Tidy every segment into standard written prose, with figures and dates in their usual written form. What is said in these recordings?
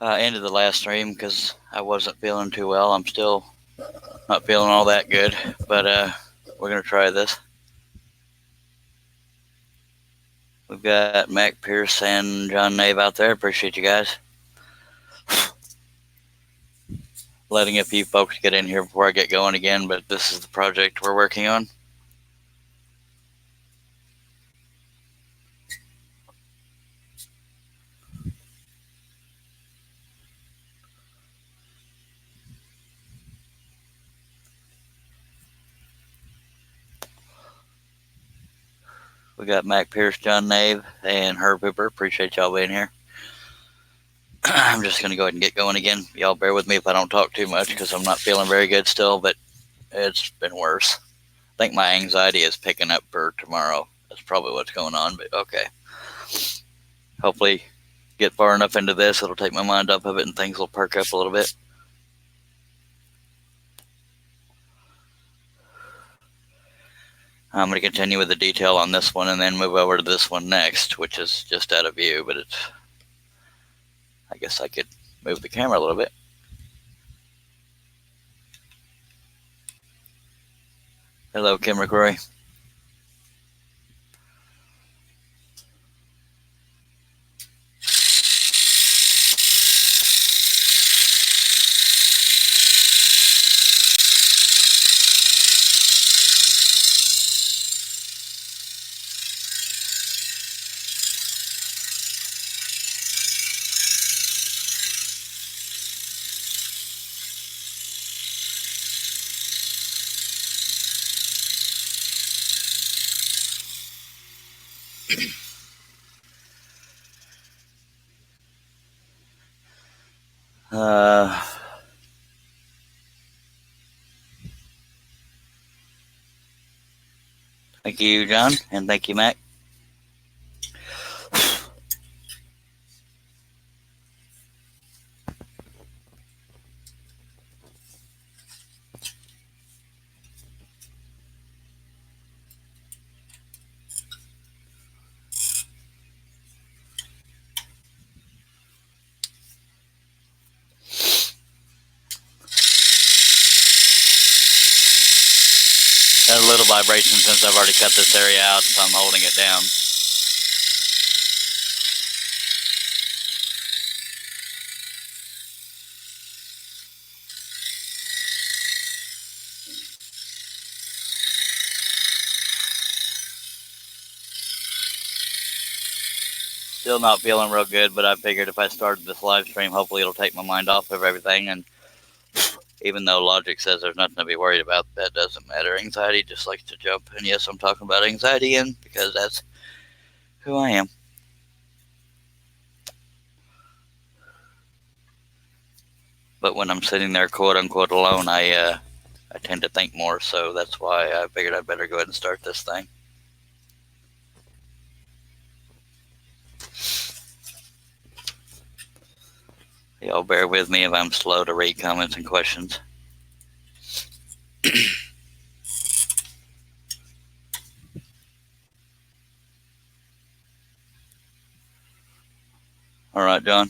ended the last stream because I wasn't feeling too well. I'm still not feeling all that good, but we're going to try this. We've got Mac Pierce and John Nave out there. Appreciate you guys. Letting a few folks get in here before I get going again, but this is the project we're working on. We got Mac Pierce, John Nave, and Herb Hooper. Appreciate y'all being here. I'm just going to go ahead and get going again. Y'all bear with me if I don't talk too much because I'm not feeling very good still, but it's been worse. I think my anxiety is picking up for tomorrow. That's probably what's going on, but okay. Hopefully get far enough into this, it'll take my mind off of it and things will perk up a little bit. I'm going to continue with the detail on this one and then move over to this one next, which is just out of view, but it's, I guess I could move the camera a little bit. Hello, Kim McCrory. Thank you, John, and thank you, Mac. Got a little vibration since I've already cut this area out, so I'm holding it down. Still not feeling real good, but I figured if I started this live stream, hopefully it'll take my mind off of everything. And even though logic says there's nothing to be worried about, that doesn't matter. Anxiety just likes to jump. And yes, I'm talking about anxiety again because that's who I am. But when I'm sitting there, quote unquote, alone, I tend to think more. So that's why I figured I'd better go ahead and start this thing. Y'all bear with me if I'm slow to read comments and questions. All right, John.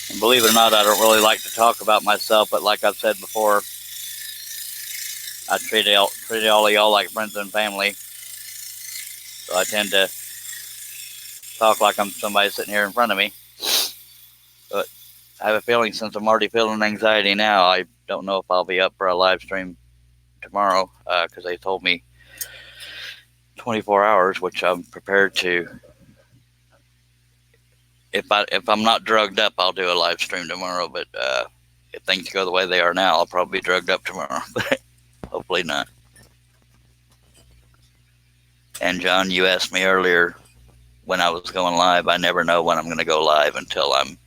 And believe it or not, I don't really like to talk about myself, but like I've said before, I treat all of y'all like friends and family. So I tend to talk like I'm somebody sitting here in front of me. But I have a feeling since I'm already feeling anxiety now, I don't know if I'll be up for a live stream tomorrow because they told me 24 hours, which I'm prepared to. If I'm not drugged up, I'll do a live stream tomorrow. But if things go the way they are now, I'll probably be drugged up tomorrow. But hopefully not. And John, you asked me earlier when I was going live. I never know when I'm going to go live until I'm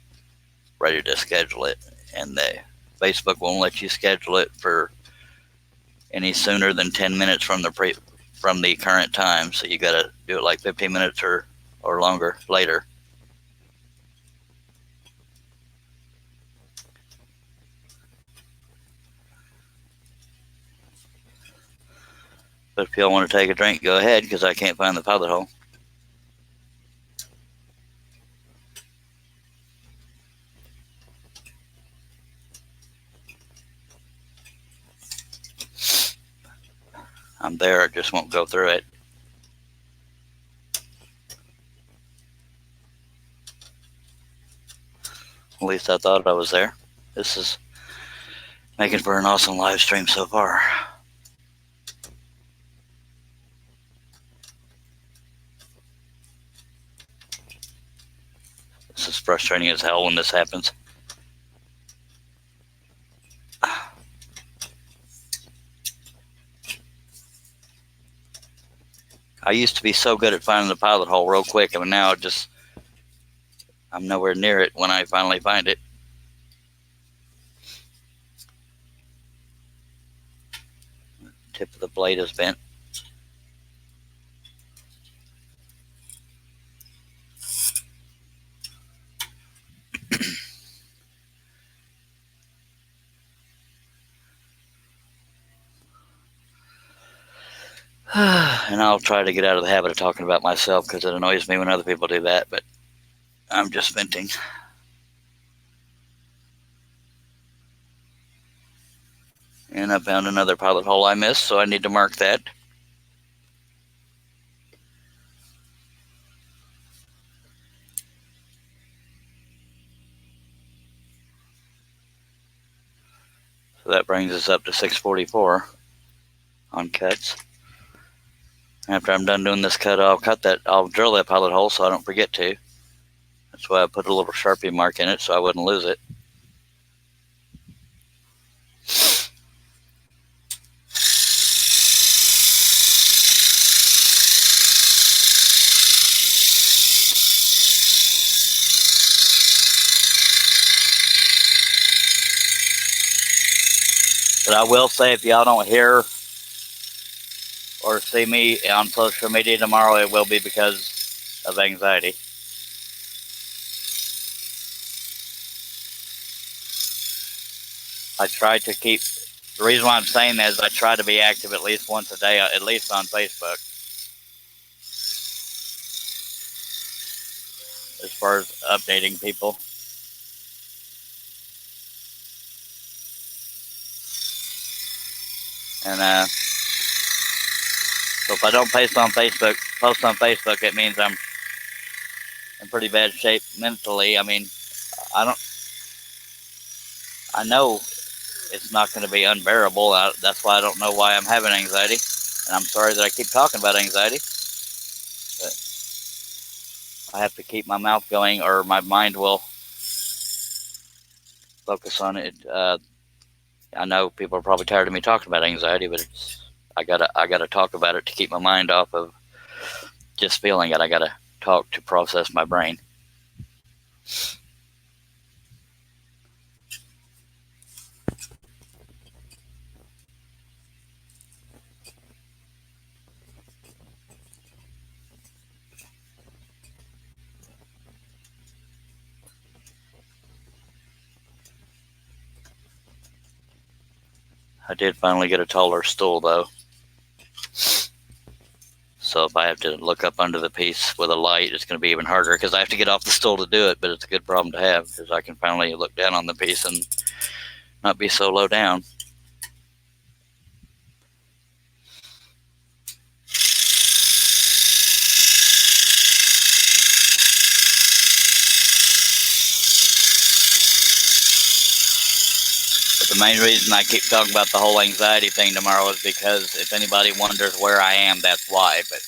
ready to schedule it. And Facebook won't let you schedule it for any sooner than 10 minutes from the current time. So you got to do it like 15 minutes or longer later. But if y'all want to take a drink, go ahead, because I can't find the pilot hole. I'm there, it just won't go through it. At least I thought I was there. This is making for an awesome live stream so far. This is frustrating as hell when this happens. I used to be so good at finding the pilot hole real quick, and now I'm nowhere near it when I finally find it. Tip of the blade is bent. And I'll try to get out of the habit of talking about myself, because it annoys me when other people do that, but I'm just venting. And I found another pilot hole I missed, so I need to mark that. So that brings us up to 644 on cuts. After I'm done doing this cut, I'll drill that pilot hole so I don't forget to. That's why I put a little Sharpie mark in it so I wouldn't lose it. But I will say, if y'all don't hear or see me on social media tomorrow, it will be because of anxiety. I try to keep, the reason why I'm saying that is I try to be active at least once a day, at least on Facebook, as far as updating people. And so if I don't post on Facebook, it means I'm in pretty bad shape mentally. I mean, I know it's not going to be unbearable. That's why I don't know why I'm having anxiety. And I'm sorry that I keep talking about anxiety. But I have to keep my mouth going, or my mind will focus on it. I know people are probably tired of me talking about anxiety, but I gotta talk about it to keep my mind off of just feeling it. I gotta talk to process my brain. I did finally get a taller stool, though. So if I have to look up under the piece with a light, it's going to be even harder, because I have to get off the stool to do it, but it's a good problem to have, because I can finally look down on the piece and not be so low down. But the main reason I keep talking about the whole anxiety thing tomorrow is because if anybody wonders where I am, that's why. But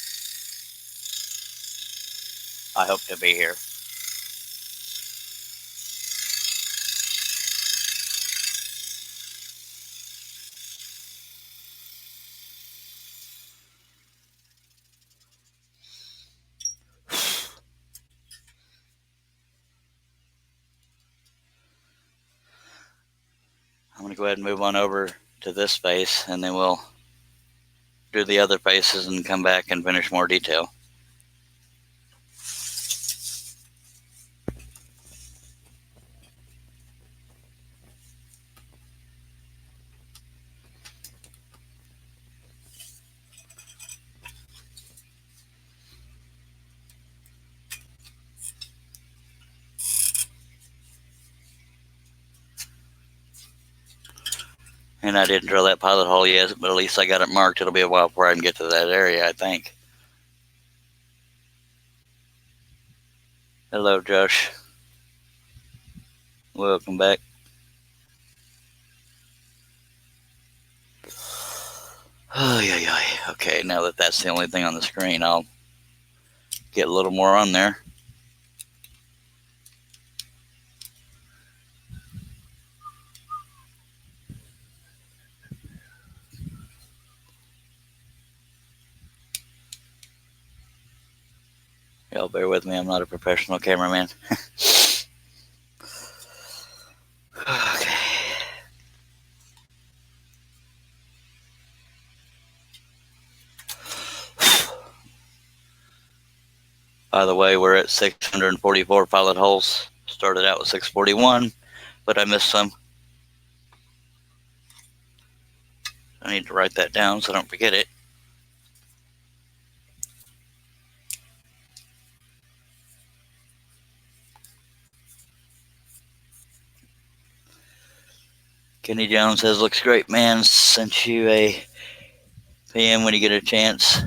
I hope to be here. I'm going to go ahead and move on over to this face, and then we'll do the other faces and come back and finish more detail. And I didn't drill that pilot hole yet, but at least I got it marked. It'll be a while before I can get to that area, I think. Hello, Josh. Welcome back. Oh, yeah. Okay, now that that's the only thing on the screen, I'll get a little more on there. Y'all bear with me, I'm not a professional cameraman. Okay. By the way, we're at 644 pilot holes. Started out with 641, but I missed some. I need to write that down so I don't forget it. Kenny Jones says, looks great, man. Sent you a PM when you get a chance.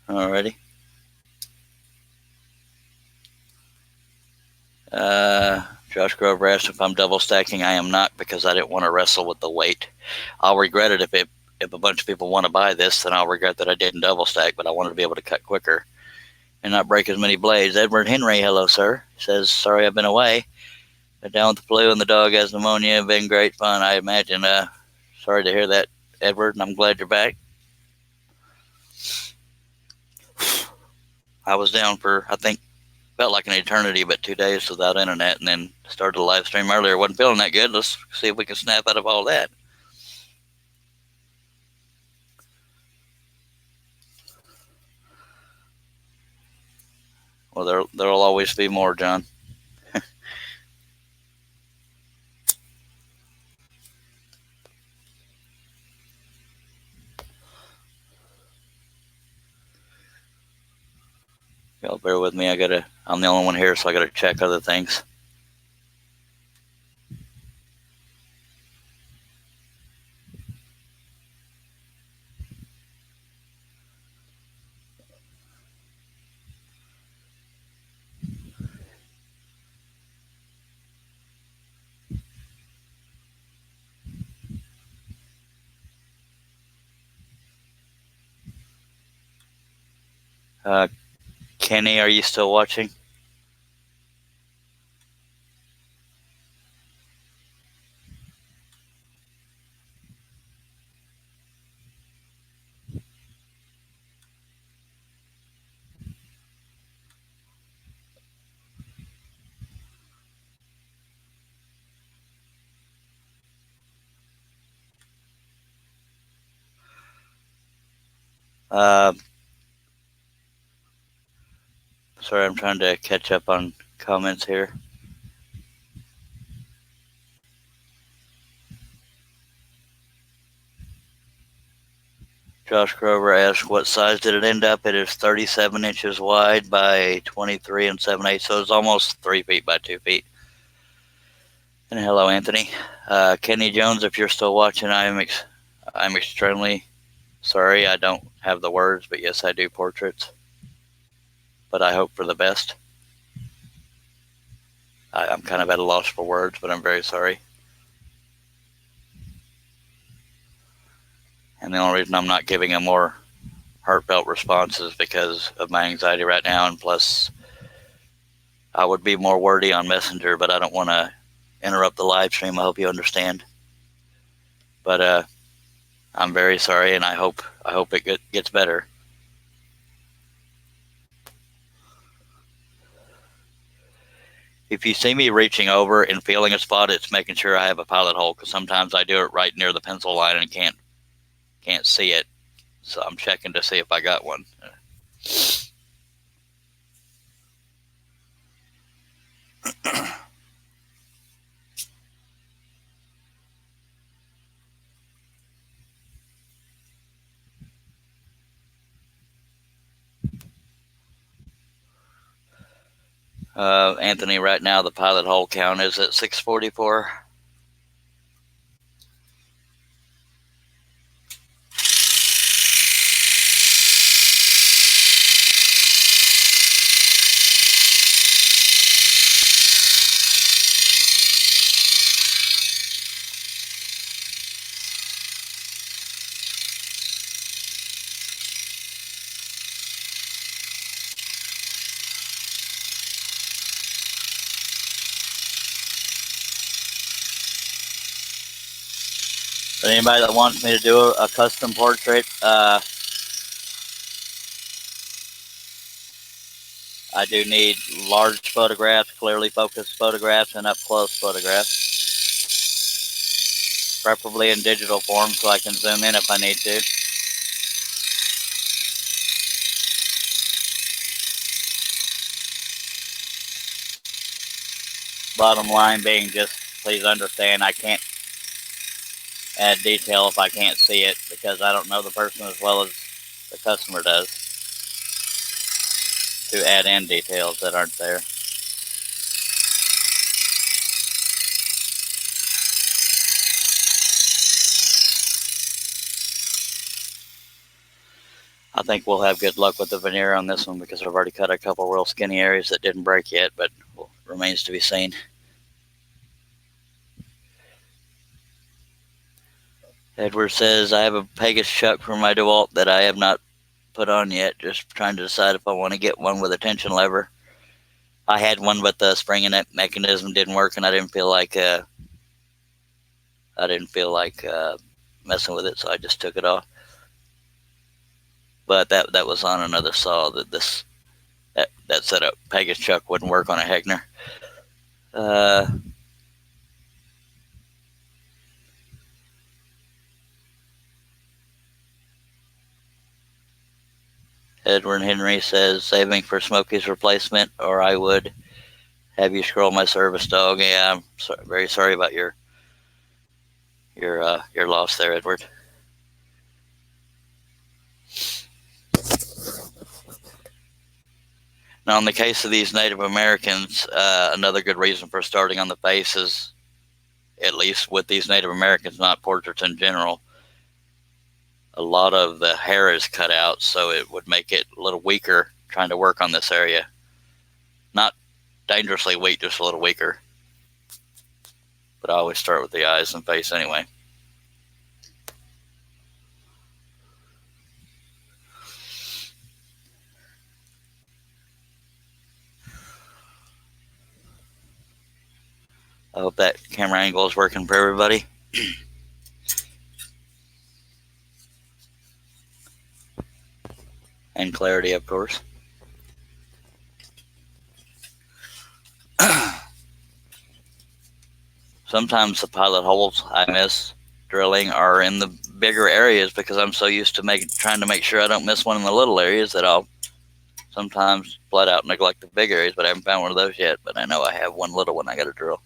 Alrighty. Josh Grover asked if I'm double stacking. I am not, because I didn't want to wrestle with the weight. I'll regret it if a bunch of people want to buy this, then I'll regret that I didn't double stack, but I wanted to be able to cut quicker and not break as many blades. Edward Henry, hello, sir. Says, sorry I've been away. Been down with the flu and the dog has pneumonia. Been great fun, I imagine. Sorry to hear that, Edward, and I'm glad you're back. I was down for, I think, felt like an eternity, but 2 days without internet, and then started a live stream earlier. Wasn't feeling that good. Let's see if we can snap out of all that. Well, there'll always be more, John. Y'all bear with me. I'm the only one here, so I gotta check other things. Kenny, are you still watching? Sorry, I'm trying to catch up on comments here. Josh Grover asked, what size did it end up? It is 37 inches wide by 23 7/8, so it's almost 3 feet by 2 feet. And hello, Anthony. Kenny Jones, if you're still watching, I'm extremely sorry. I don't have the words, but yes, I do portraits. But I hope for the best. I'm kind of at a loss for words, but I'm very sorry. And the only reason I'm not giving a more heartfelt response is because of my anxiety right now, and plus I would be more wordy on Messenger, but I don't want to interrupt the live stream. I hope you understand. But I'm very sorry, and I hope it gets better. If you see me reaching over and feeling a spot, it's making sure I have a pilot hole, because sometimes I do it right near the pencil line and can't can't see it, so I'm checking to see if I got one. Anthony, right now the pilot hole count is at 644. But anybody that wants me to do a custom portrait, I do need large photographs, clearly focused photographs, and up-close photographs. Preferably in digital form so I can zoom in if I need to. Bottom line being, just please understand I can't add detail if I can't see it, because I don't know the person as well as the customer does to add in details that aren't there. I think we'll have good luck with the veneer on this one because I've already cut a couple real skinny areas that didn't break yet, but remains to be seen. Edward says, I have a Pegasus chuck for my DeWalt that I have not put on yet, just trying to decide if I want to get one with a tension lever. I had one, but the spring in that mechanism didn't work, and I didn't feel like messing with it, so I just took it off. But that was on another saw that that setup Pegasus chuck wouldn't work on a Heckner. Edward Henry says, saving for Smokey's replacement, or I would have you scroll my service dog. Yeah, I'm very sorry about your loss there, Edward. Now, in the case of these Native Americans, another good reason for starting on the face is, at least with these Native Americans, not portraits in general, a lot of the hair is cut out, so it would make it a little weaker trying to work on this area. Not dangerously weak, just a little weaker. But I always start with the eyes and face anyway. I hope that camera angle is working for everybody. And clarity, of course. Sometimes the pilot holes I miss drilling are in the bigger areas because I'm so used to trying to make sure I don't miss one in the little areas that I'll sometimes flat out neglect the big areas, but I haven't found one of those yet. But I know I have one little one I got to drill.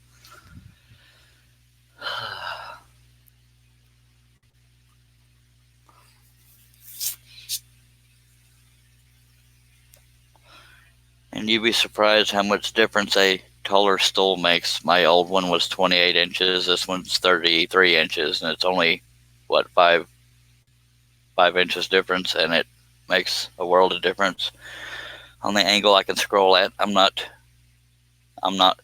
And you'd be surprised how much difference a taller stool makes. My old one was 28 inches. This one's 33 inches, and it's only, what, 5 inches difference, and it makes a world of difference. On the angle I can scroll at, I'm not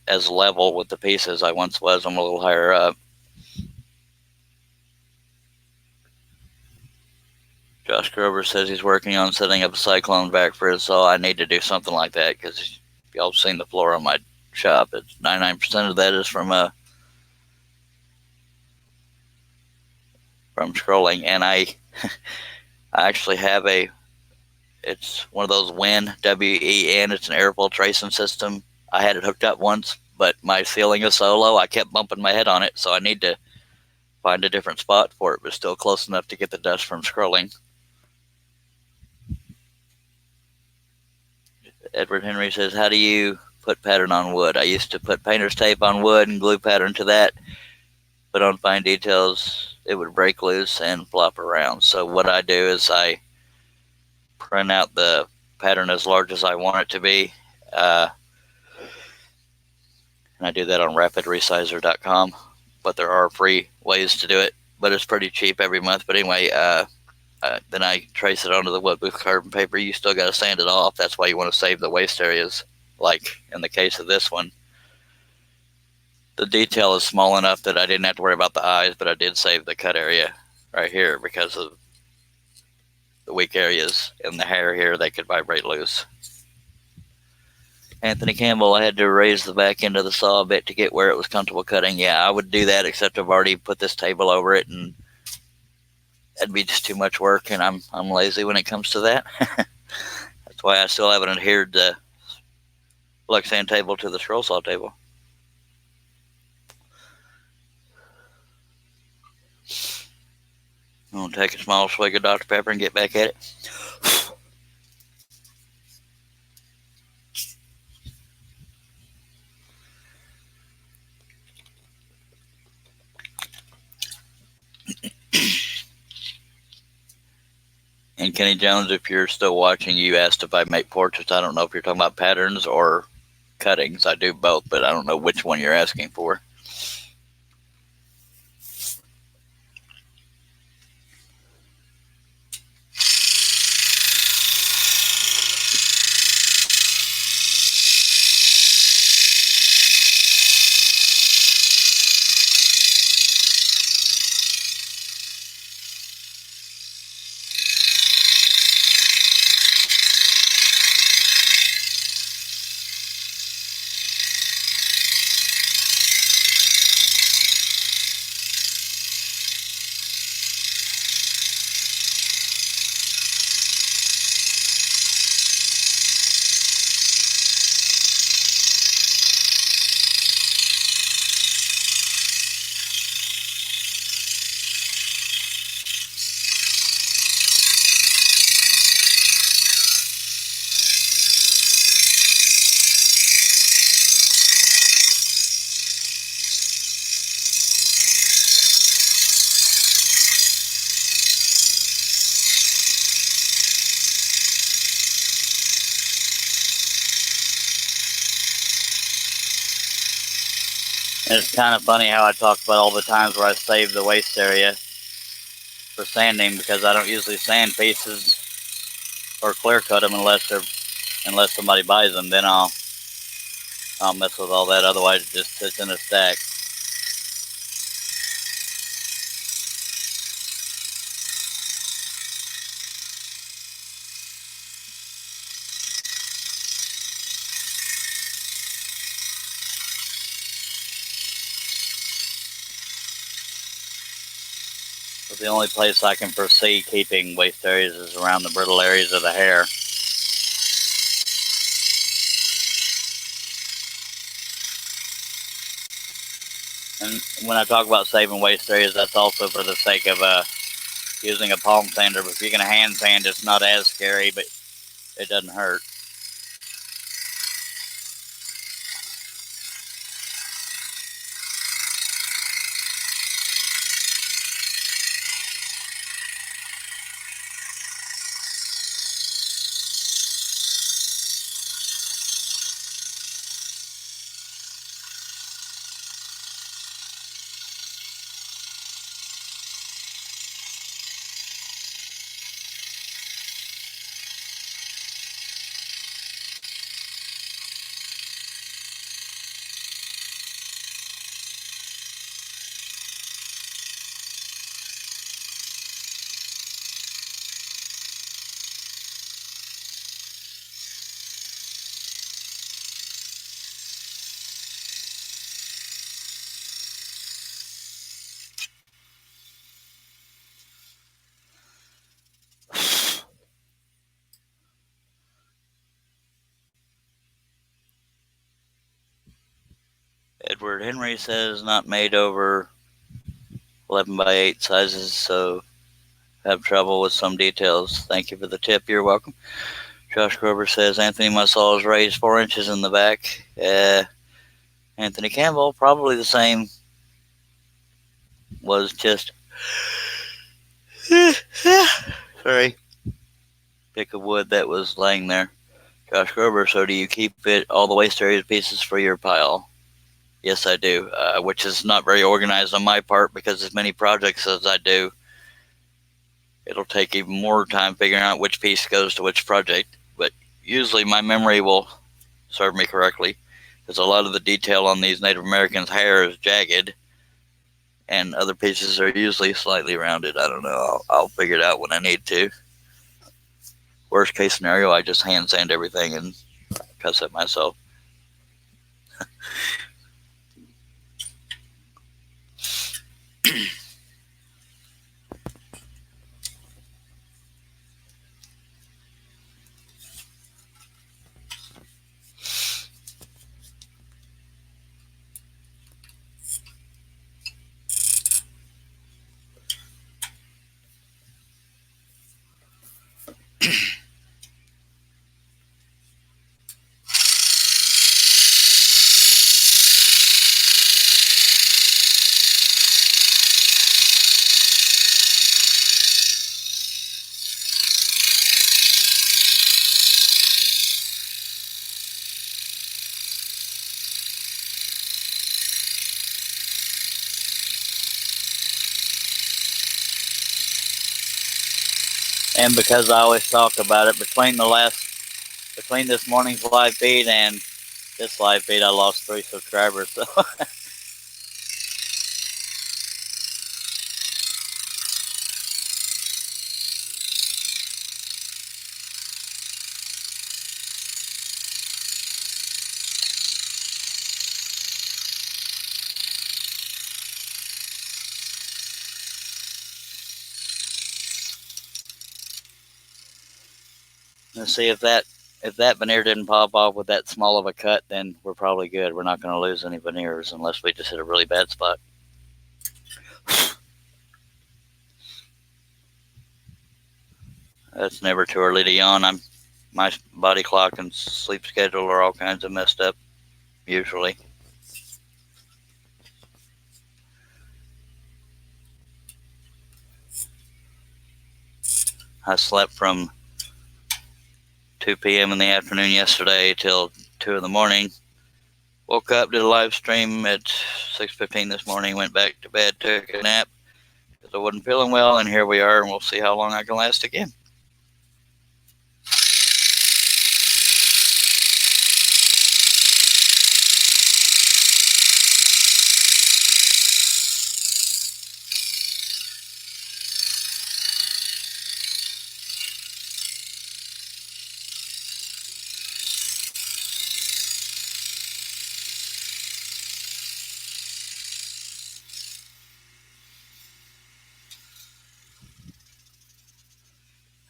as level with the piece as I once was. I'm a little higher up. Josh Grover says he's working on setting up a cyclone back for his saw. I need to do something like that because y'all have seen the floor on my shop. It's 99% of that is from scrolling, and I actually have it's one of those WEN, W-E-N. It's an air filtration system. I had it hooked up once, but my ceiling is so low I kept bumping my head on it, so I need to find a different spot for it, but still close enough to get the dust from scrolling. Edward Henry says, how do you put pattern on wood? I used to put painter's tape on wood and glue pattern to that, but on fine details, it would break loose and flop around. So what I do is I print out the pattern as large as I want it to be, and I do that on rapidresizer.com, but there are free ways to do it, but it's pretty cheap every month. But anyway, then I trace it onto the wood with carbon paper. You still got to sand it off. That's why you want to save the waste areas. Like in the case of this one, the detail is small enough that I didn't have to worry about the eyes, but I did save the cut area right here because of the weak areas in the hair here. They could vibrate loose. Anthony Campbell, I had to raise the back end of the saw a bit to get where it was comfortable cutting. Yeah, I would do that, except I've already put this table over it, and that'd be just too much work, and I'm lazy when it comes to that. That's why I still haven't adhered the Lexan table to the scroll saw table. I'm going to take a small swig of Dr. Pepper and get back at it. And Kenny Jones, if you're still watching, you asked if I make portraits. I don't know if you're talking about patterns or cuttings. I do both, but I don't know which one you're asking for. And it's kind of funny how I talk about all the times where I save the waste area for sanding, because I don't usually sand pieces or clear cut them unless somebody buys them. Then I'll mess with all that. Otherwise, it just sits in a stack. But the only place I can foresee keeping waste areas is around the brittle areas of the hair. And when I talk about saving waste areas, that's also for the sake of using a palm sander. But if you can hand sand, it's not as scary, but it doesn't hurt. Edward Henry says not made over 11 by 8 sizes, so have trouble with some details. Thank you for the tip. You're welcome. Josh Grover says, Anthony, my saw is raised 4 inches in the back. Anthony Campbell, probably the same. Was just sorry, pick of wood that was laying there. Josh Grover, so do you keep it all the waste area pieces for your pile? Yes, I do, which is not very organized on my part because as many projects as I do, it'll take even more time figuring out which piece goes to which project. But usually my memory will serve me correctly because a lot of the detail on these Native Americans' hair is jagged and other pieces are usually slightly rounded. I don't know. I'll figure it out when I need to. Worst case scenario, I just hand sand everything and cuss it myself. And because I always talk about it, between this morning's live feed and this live feed, I lost 3 subscribers. So let's see if that veneer didn't pop off with that small of a cut, then we're probably good. We're not going to lose any veneers unless we just hit a really bad spot. It's never too early to yawn. My body clock and sleep schedule are all kinds of messed up, usually. I slept from 2 p.m. in the afternoon yesterday till 2 in the morning. Woke up, did a live stream at 6:15 this morning, went back to bed, took a nap because I wasn't feeling well, and here we are, and we'll see how long I can last again.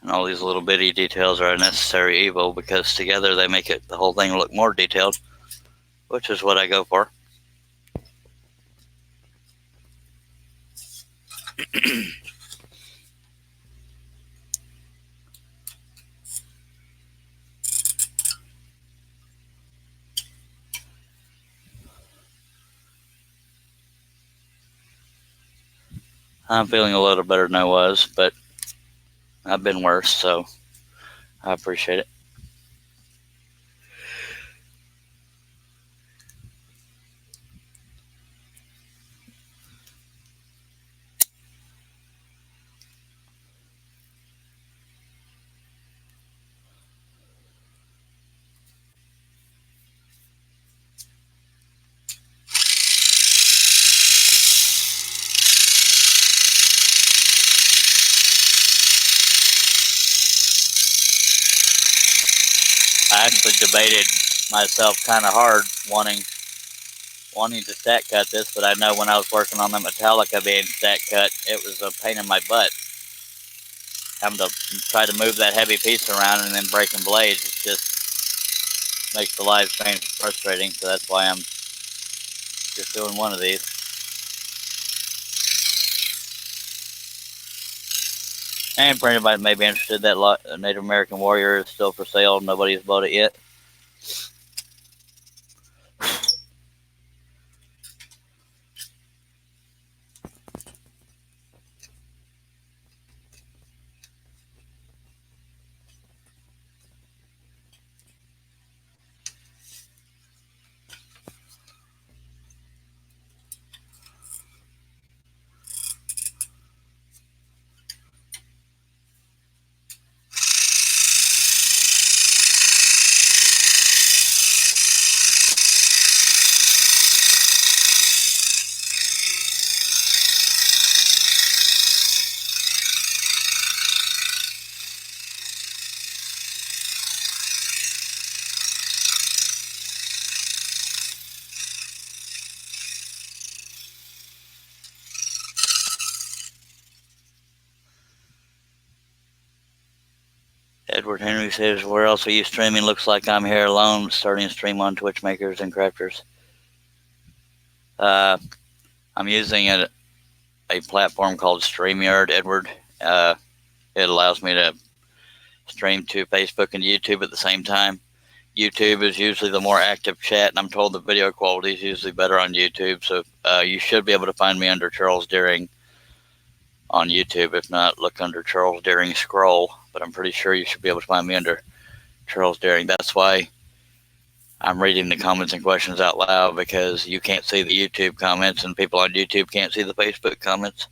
And all these little bitty details are a necessary evil because together they make the whole thing look more detailed, which is what I go for. I'm feeling a little better than I was, but I've been worse, so I appreciate it. I actually debated myself kind of hard wanting to stack cut this, but I know when I was working on the Metallica being stack cut, it was a pain in my butt. Having to try to move that heavy piece around and then breaking blades, it just makes the live stream frustrating, so that's why I'm just doing one of these. And for anybody that may be interested, that Native American Warrior is still for sale. Nobody's bought it yet. Edward Henry says, where else are you streaming? Looks like I'm here alone, starting a stream on Twitch Makers and Crafters. I'm using a platform called StreamYard, Edward. It allows me to stream to Facebook and YouTube at the same time. YouTube is usually the more active chat, and I'm told the video quality is usually better on YouTube. So you should be able to find me under Charles Deering on YouTube. If not, look under Charles Deering Scroll. But I'm pretty sure you should be able to find me under Charles Deering. That's why I'm reading the comments and questions out loud, because you can't see the YouTube comments, and people on YouTube can't see the Facebook comments.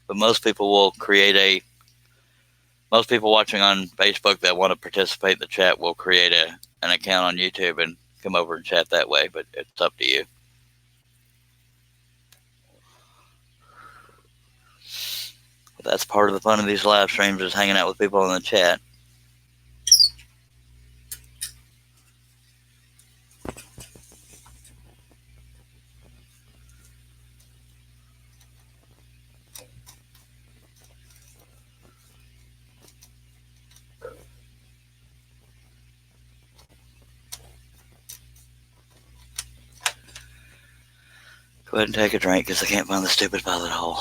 But most people will most people watching on Facebook that want to participate in the chat will create an account on YouTube and come over and chat that way, but it's up to you. But that's part of the fun of these live streams, is hanging out with people in the chat. Go ahead and take a drink, because I can't find the stupid pilot hole.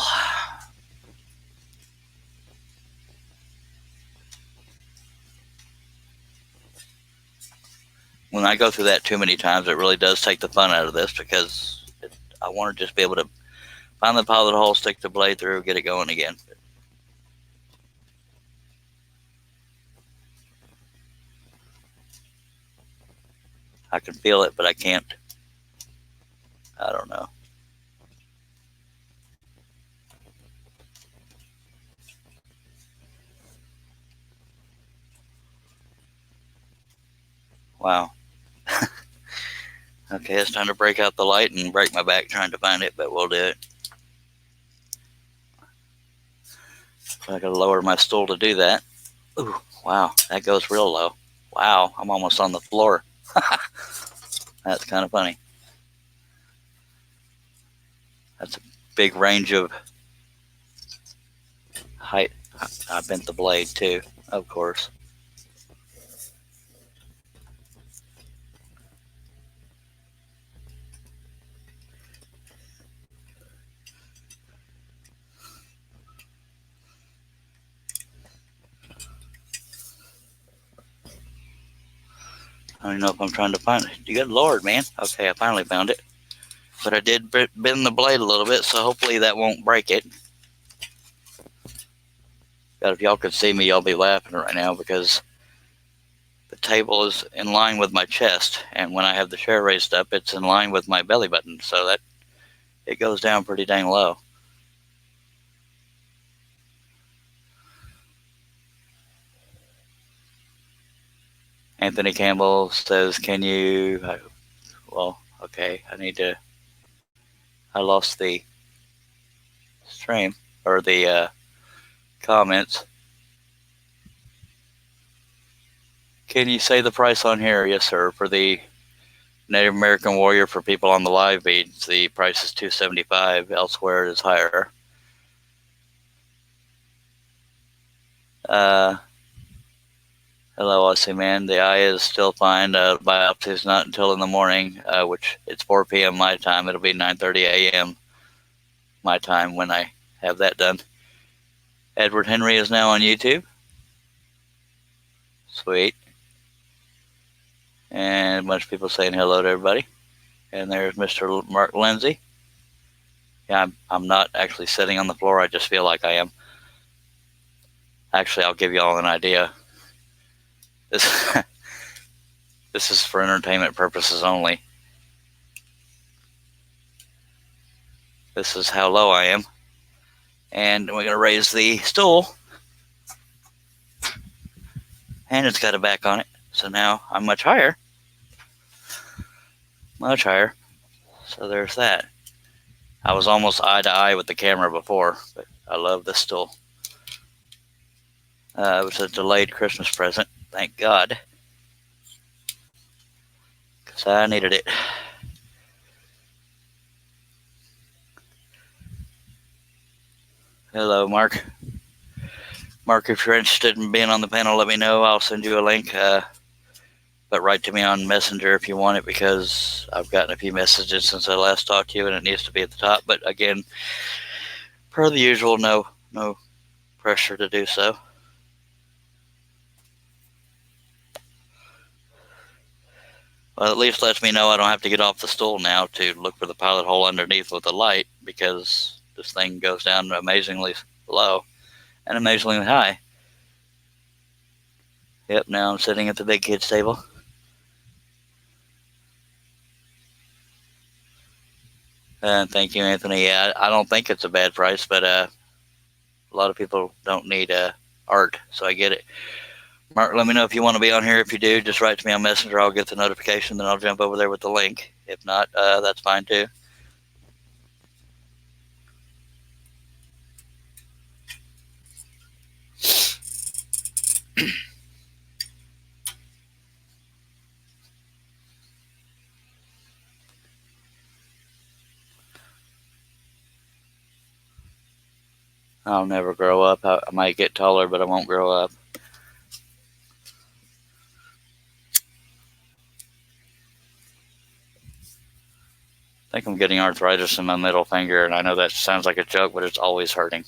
When I go through that too many times, it really does take the fun out of this, because I want to just be able to find the pilot hole, stick the blade through, get it going again. I can feel it, but I can't. I don't know. Wow. Okay, it's time to break out the light and break my back trying to find it, but we'll do it. I gotta lower my stool to do that. Ooh, wow, that goes real low. Wow, I'm almost on the floor. That's kind of funny. That's a big range of height. I bent the blade too, of course. I don't know if I'm trying to find it. Good Lord, man. Okay, I finally found it. But I did bend the blade a little bit, so hopefully that won't break it. God, if y'all could see me, y'all be laughing right now, because the table is in line with my chest, and when I have the chair raised up, it's in line with my belly button, so that it goes down pretty dang low. Anthony Campbell says, can you, well, okay, I lost the stream, or the comments. Can you say the price on here? Yes, sir. For the Native American Warrior, for people on the live feeds, the price is $275. Elsewhere it is higher. Hello, Aussie man. The eye is still fine. Biopsy is not until in the morning, which it's 4 p.m. my time. It'll be 9:30 a.m. my time when I have that done. Edward Henry is now on YouTube. Sweet. And a bunch of people saying hello to everybody. And there's Mr. Mark Lindsay. Yeah, I'm not actually sitting on the floor. I just feel like I am. Actually, I'll give you all an idea. This this is for entertainment purposes only. This is how low I am. And we're going to raise the stool. And it's got a back on it. So now I'm much higher. Much higher. So there's that. I was almost eye to eye with the camera before, but I love this stool. It was a delayed Christmas present. Thank God. Because I needed it. Hello, Mark. Mark, if you're interested in being on the panel, let me know. I'll send you a link. But write to me on Messenger if you want it, because I've gotten a few messages since I last talked to you, and it needs to be at the top. But again, per the usual, no pressure to do so. Well, at least lets me know I don't have to get off the stool now to look for the pilot hole underneath with the light, because this thing goes down amazingly low and amazingly high. Yep, now I'm sitting at the big kids table. Thank you, Anthony. Yeah, I don't think it's a bad price, but a lot of people don't need art, so I get it. Mark, let me know if you want to be on here. If you do, just write to me on Messenger. I'll get the notification, then I'll jump over there with the link. If not, that's fine too. I'll never grow up. I might get taller, but I won't grow up. I think I'm getting arthritis in my middle finger, and I know that sounds like a joke, but it's always hurting.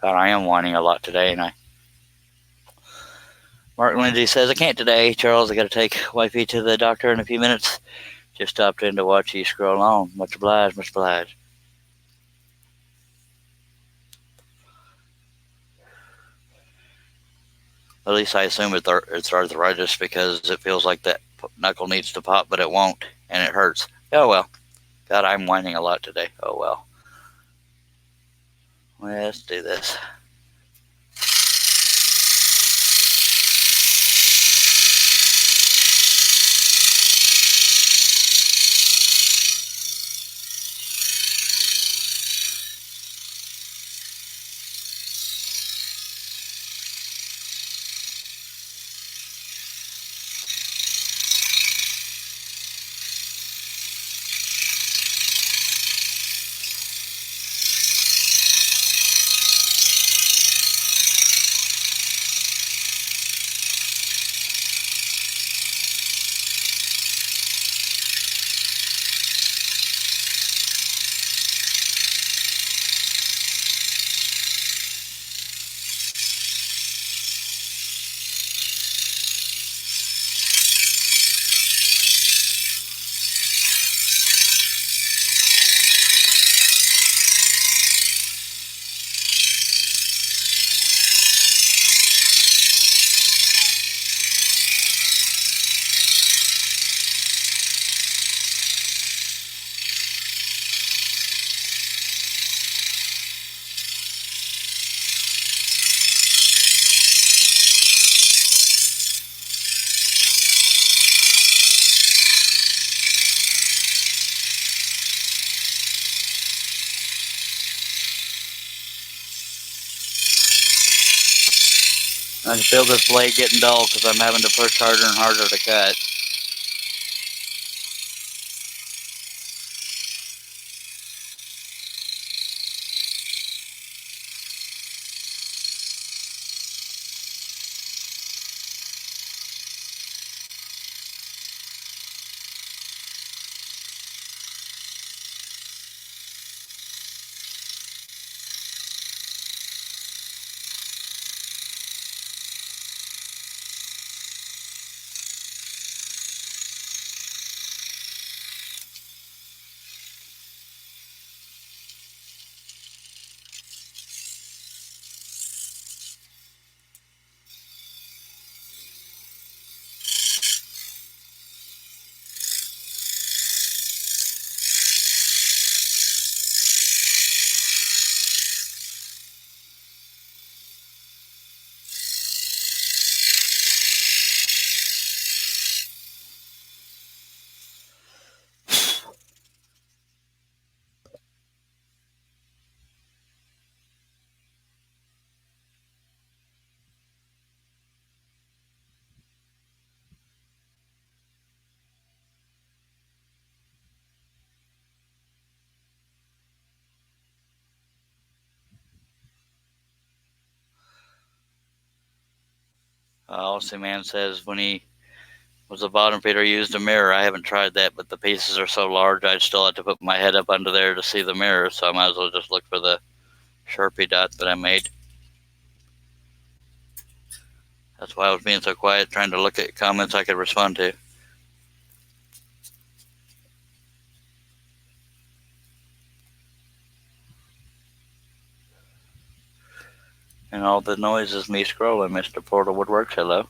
God, I am whining a lot today, and Mark Lindsay says, I can't today. Charles, I got to take wifey to the doctor in a few minutes. Just stopped in to watch you scroll on. Much obliged, much obliged. At least I assume it's arthritis, because it feels like that knuckle needs to pop, but it won't, and it hurts. Oh well. God, I'm whining a lot today. Oh well. Let's do this. I can feel this blade getting dull because I'm having to push harder and harder to cut. Aussie Man says when he was a bottom feeder, used a mirror. I haven't tried that, but the pieces are so large, I'd still have to put my head up under there to see the mirror, so I might as well just look for the Sharpie dot that I made. That's why I was being so quiet, trying to look at comments I could respond to. And all the noise is me scrolling. Mr. Portal Woodworks, hello.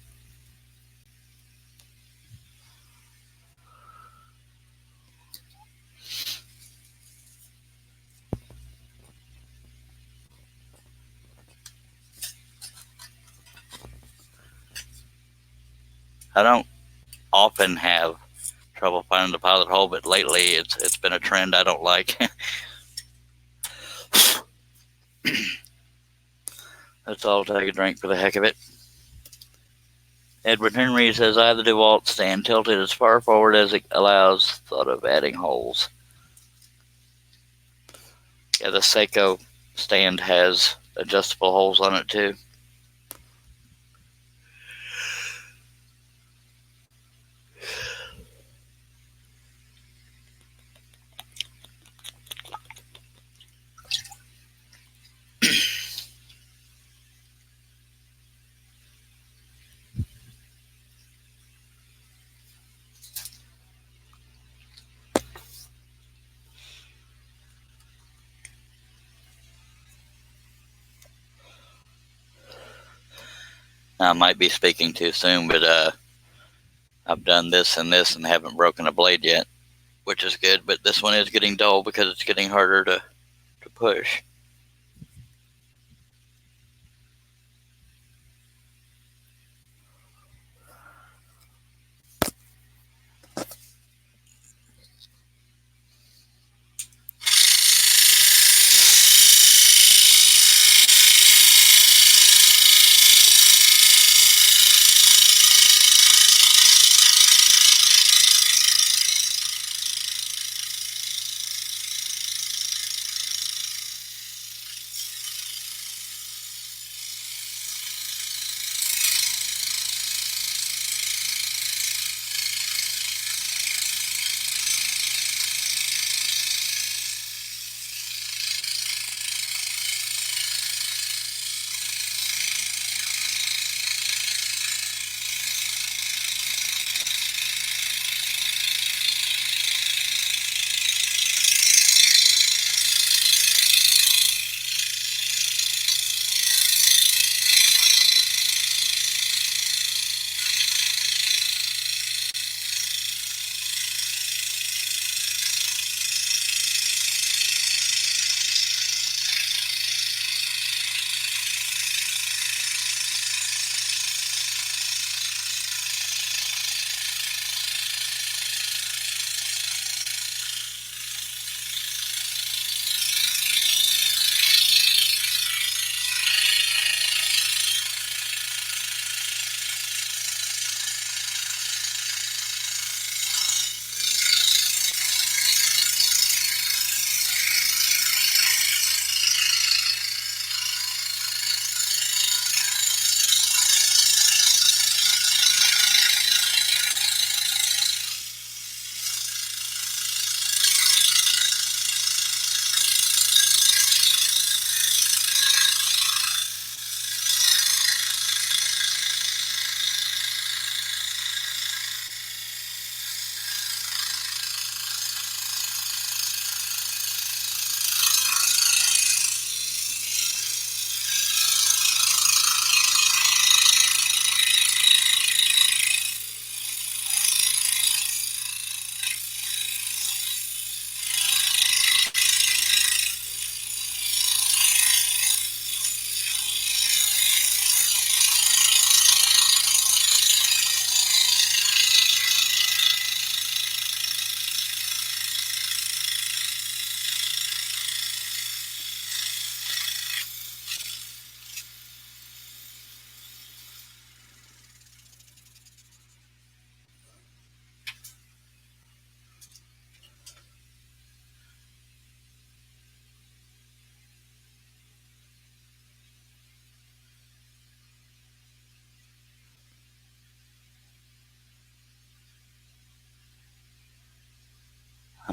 I don't often have trouble finding the pilot hole, but lately it's been a trend I don't like. Let's all take a drink for the heck of it. Edward Henry says I have the DeWalt stand tilted as far forward as it allows. Thought of adding holes. Yeah, the Seiko stand has adjustable holes on it too. I might be speaking too soon, but I've done this and haven't broken a blade yet, which is good, but this one is getting dull because it's getting harder to push.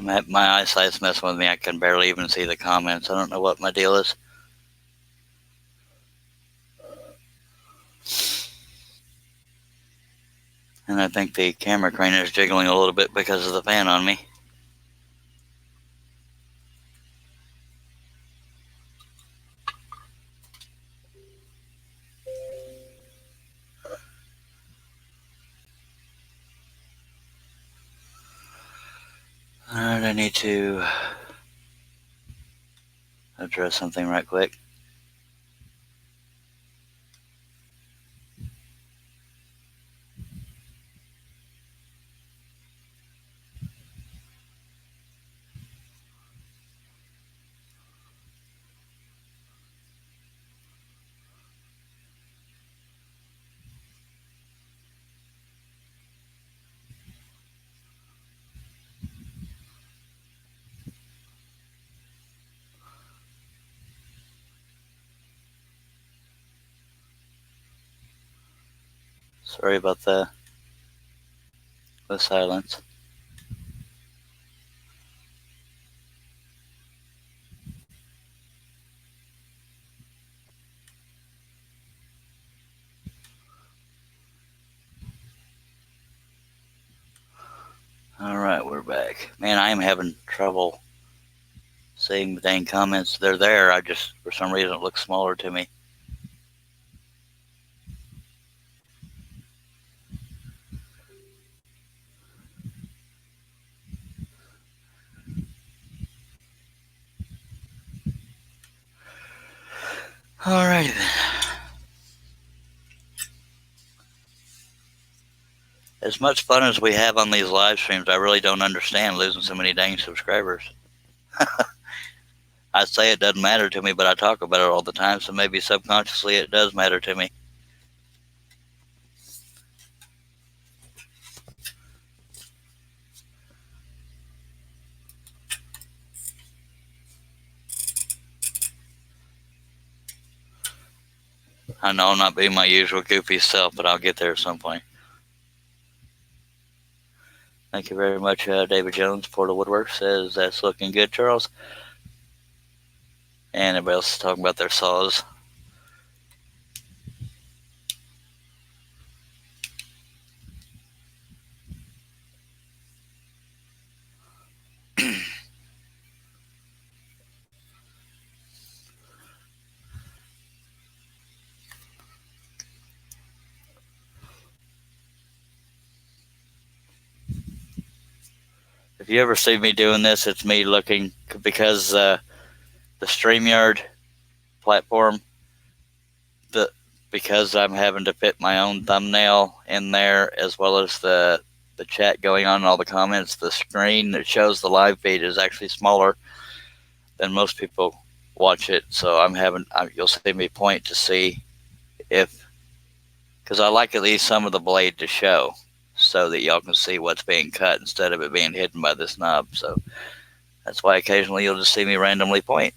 My eyesight's messing with me. I can barely even see the comments. I don't know what my deal is. And I think the camera crane is jiggling a little bit because of the fan on me. Alright, I need to address something right quick. Sorry about the silence. Alright, we're back. Man, I am having trouble seeing the dang comments. They're there, I just, for some reason, it looks smaller to me. Alrighty then. As much fun as we have on these live streams, I really don't understand losing so many dang subscribers. I say it doesn't matter to me, but I talk about it all the time, so maybe subconsciously it does matter to me. I know I'm not being my usual goofy self, but I'll get there at some point. Thank you very much, David Jones. Portal Woodwork says that's looking good, Charles. And everybody else is talking about their saws. If you ever see me doing this, it's me looking, because the StreamYard platform, because I'm having to fit my own thumbnail in there, as well as the chat going on and all the comments, the screen that shows the live feed is actually smaller than most people watch it. So you'll see me point to see if, because I like at least some of the blade to show, so that y'all can see what's being cut instead of it being hidden by this knob. So that's why occasionally you'll just see me randomly point.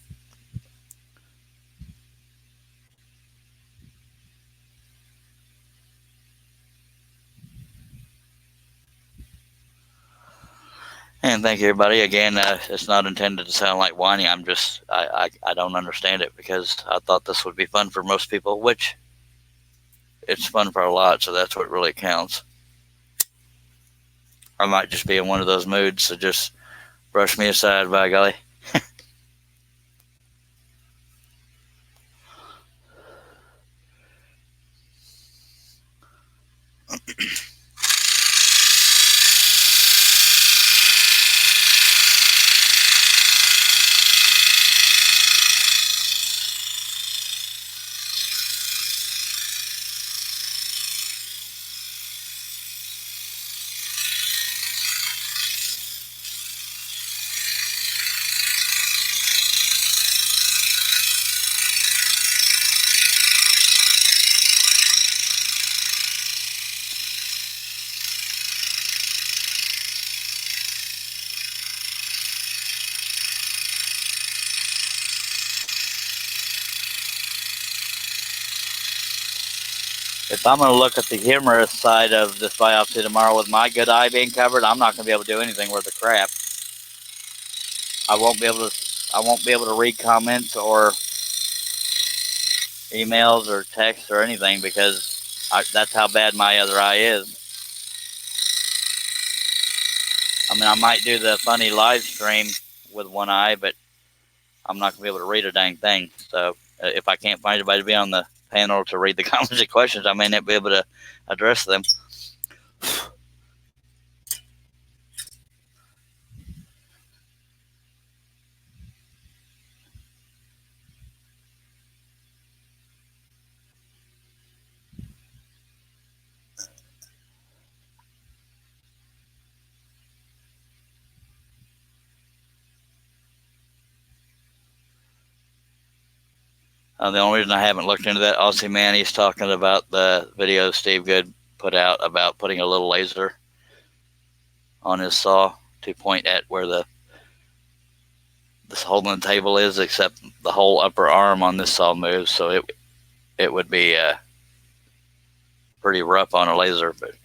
And thank you, everybody. Again, it's not intended to sound like whining. I'm just, I don't understand it, because I thought this would be fun for most people, which it's fun for a lot, so that's what really counts. I might just be in one of those moods, so just brush me aside, by golly. If I'm going to look at the humorous side of this biopsy tomorrow with my good eye being covered, I'm not going to be able to do anything worth a crap. I won't be able to read comments or emails or texts or anything because that's how bad my other eye is. I mean, I might do the funny live stream with one eye, but I'm not going to be able to read a dang thing. So if I can't find anybody to be on the panel to read the comments and questions, I may not be able to address them. The only reason I haven't looked into that, Aussie Man, he's talking about the video Steve Good put out about putting a little laser on his saw to point at where this hole in the table is, except the whole upper arm on this saw moves, so it would be pretty rough on a laser. But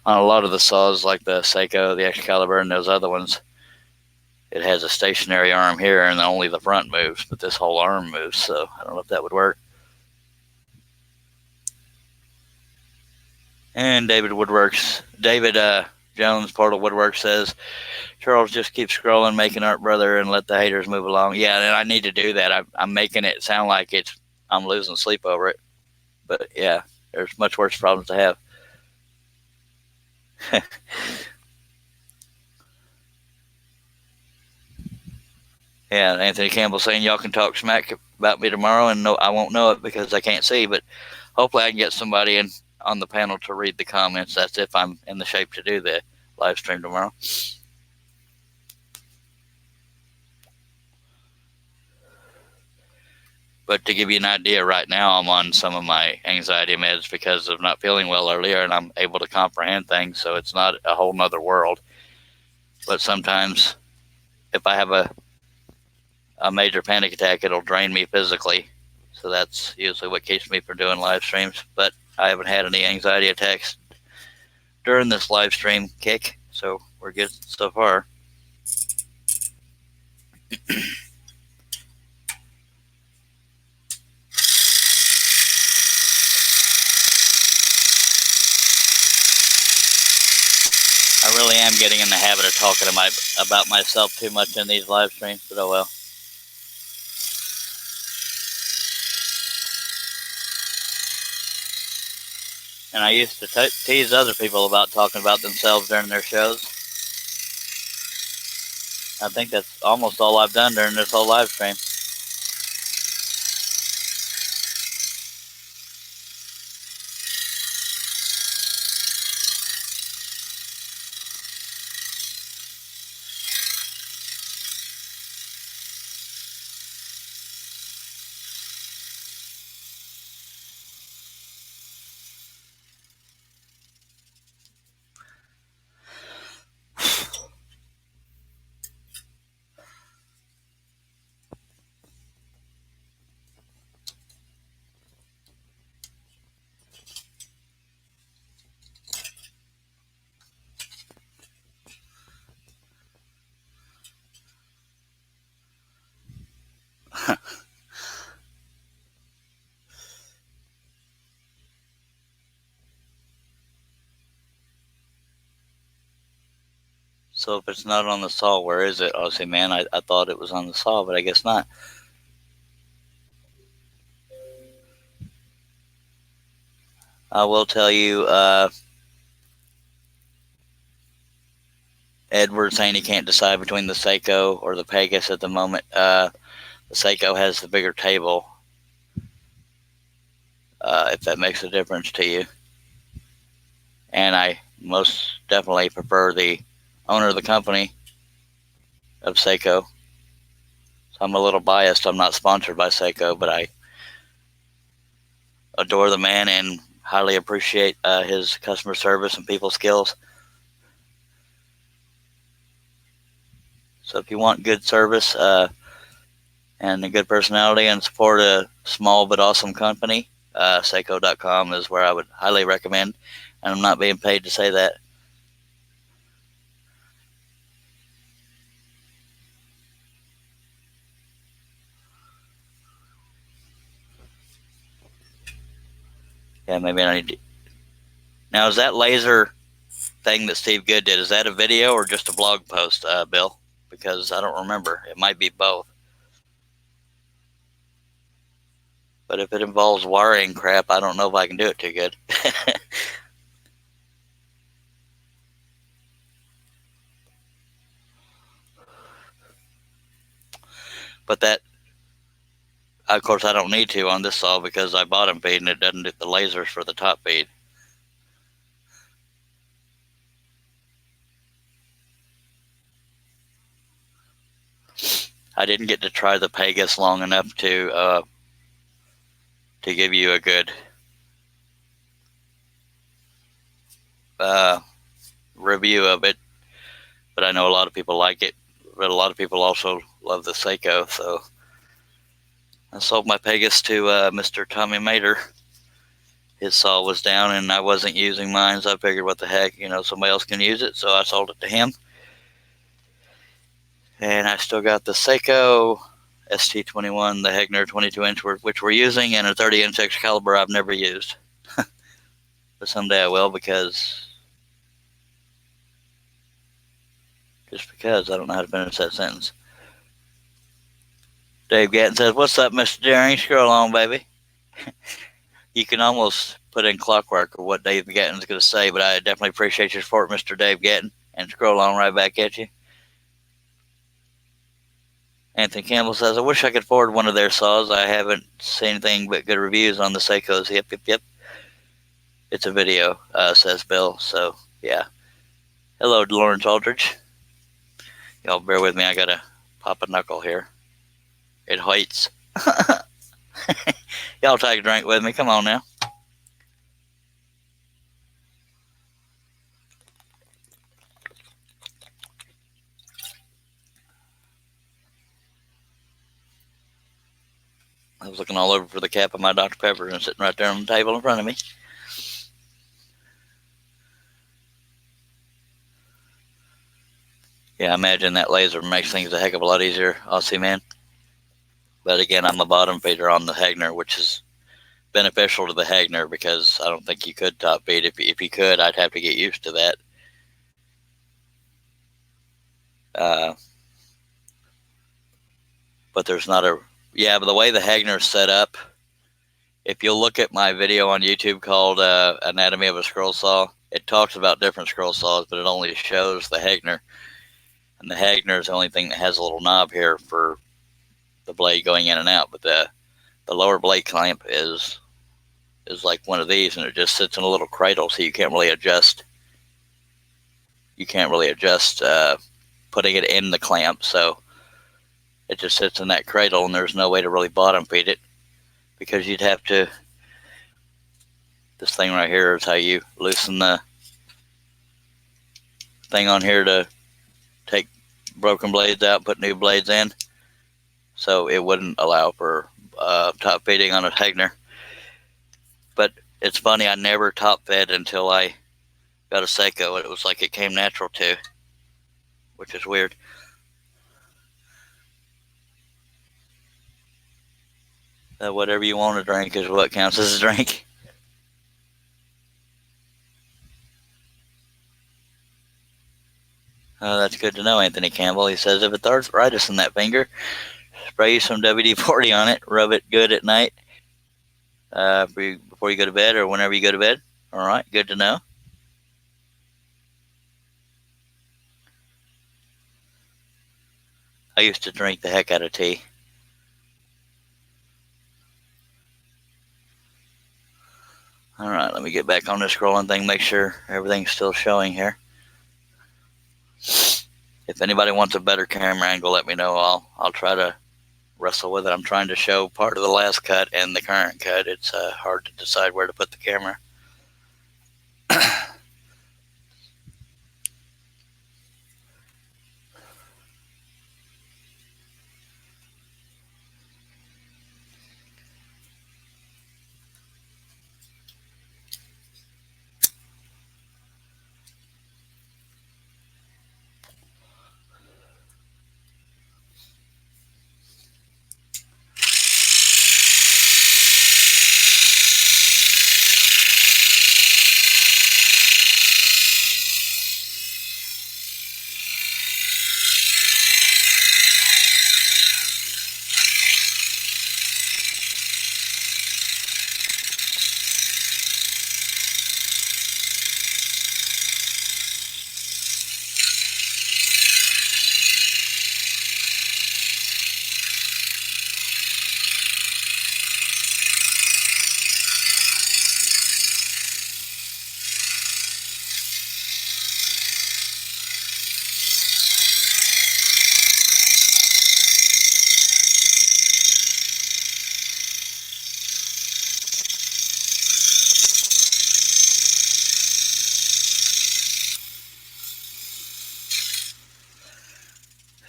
on a lot of the saws, like the Seiko, the Excalibur, and those other ones, it has a stationary arm here, and only the front moves, but this whole arm moves, so I don't know if that would work. And David Jones, Portal Woodworks, says, Charles, just keep scrolling, making art, brother, and let the haters move along. Yeah, and I need to do that. I'm making it sound like I'm losing sleep over it. But yeah, there's much worse problems to have. Yeah, Anthony Campbell saying y'all can talk smack about me tomorrow, and no, I won't know it because I can't see, but hopefully I can get somebody on the panel to read the comments. That's if I'm in the shape to do the live stream tomorrow. But to give you an idea, right now I'm on some of my anxiety meds because of not feeling well earlier, and I'm able to comprehend things, so it's not a whole nother world. But sometimes if I have a major panic attack, it'll drain me physically. So that's usually what keeps me from doing live streams. But I haven't had any anxiety attacks during this live stream kick, so we're good so far. I really am getting in the habit of talking about myself too much in these live streams, but oh well. And I used to tease other people about talking about themselves during their shows. I think that's almost all I've done during this whole live stream. So if it's not on the saw, where is it? I'll say, man, I thought it was on the saw, but I guess not. I will tell you, Edward saying he can't decide between the Seiko or the Pegasus at the moment. The Seiko has the bigger table, if that makes a difference to you. And I most definitely prefer the owner of the company of Seiko. So I'm a little biased. I'm not sponsored by Seiko, but I adore the man and highly appreciate his customer service and people skills. So if you want good service and a good personality and support a small but awesome company, Seiko.com is where I would highly recommend. And I'm not being paid to say that. Yeah, maybe I need to. Now, is that laser thing that Steve Good did, is that a video or just a blog post, Bill? Because I don't remember. It might be both. But if it involves wiring crap, I don't know if I can do it too good. But that, of course, I don't need to on this saw because I bottom feed and it doesn't do the lasers for the top feed. I didn't get to try the Pegas long enough to give you a good review of it, but I know a lot of people like it. But a lot of people also love the Seiko, so I sold my Pegas to Mr. Tommy Mater. His saw was down and I wasn't using mine, so I figured, what the heck, somebody else can use it, so I sold it to him. And I still got the Seiko ST21, the Hegner 22-inch, which we're using, and a 30-inch Excalibur I've never used. But someday I will, just because I don't know how to finish that sentence. Dave Gatton says, "What's up, Mr. Daring? Scroll on, baby." You can almost put in clockwork of what Dave Gatton's going to say, but I definitely appreciate your support, Mr. Dave Gatton, and scroll on right back at you. Anthony Campbell says, "I wish I could afford one of their saws. I haven't seen anything but good reviews on the Seikos." Yep. It's a video, says Bill. So, yeah. Hello, Lawrence Aldridge. Y'all bear with me. I got to pop a knuckle here. It hurts. Y'all take a drink with me. Come on now. I was looking all over for the cap of my Dr. Pepper and sitting right there on the table in front of me. Yeah, I imagine that laser makes things a heck of a lot easier, Aussie man. But again, I'm a bottom feeder on the Hegner, which is beneficial to the Hegner because I don't think you could top feed. If you could, I'd have to get used to that. But there's not a... Yeah, but the way the Hegner is set up, if you'll look at my video on YouTube called Anatomy of a Scroll Saw, it talks about different scroll saws, but it only shows the Hegner. And the Hegner is the only thing that has a little knob here for the blade going in and out. But the lower blade clamp is like one of these, and it just sits in a little cradle, so you can't really adjust. Putting it in the clamp, so it just sits in that cradle, and there's no way to really bottom feed it because you'd have to. This thing right here is how you loosen the thing on here to take broken blades out, put new blades in. So it wouldn't allow for top feeding on a Hegner. But it's funny, I never top fed until I got a Seiko. It was like it came natural too, which is weird. Whatever you want to drink is what counts as a drink. That's good to know, Anthony Campbell. He says, if it's arthritis in that finger, spray some WD-40 on it, rub it good at night before you go to bed or whenever you go to bed. All right, good to know. I used to drink the heck out of tea. All right, let me get back on this scrolling thing, make sure everything's still showing here. If anybody wants a better camera angle, let me know. I'll try to wrestle with it. I'm trying to show part of the last cut and the current cut. It's hard to decide where to put the camera.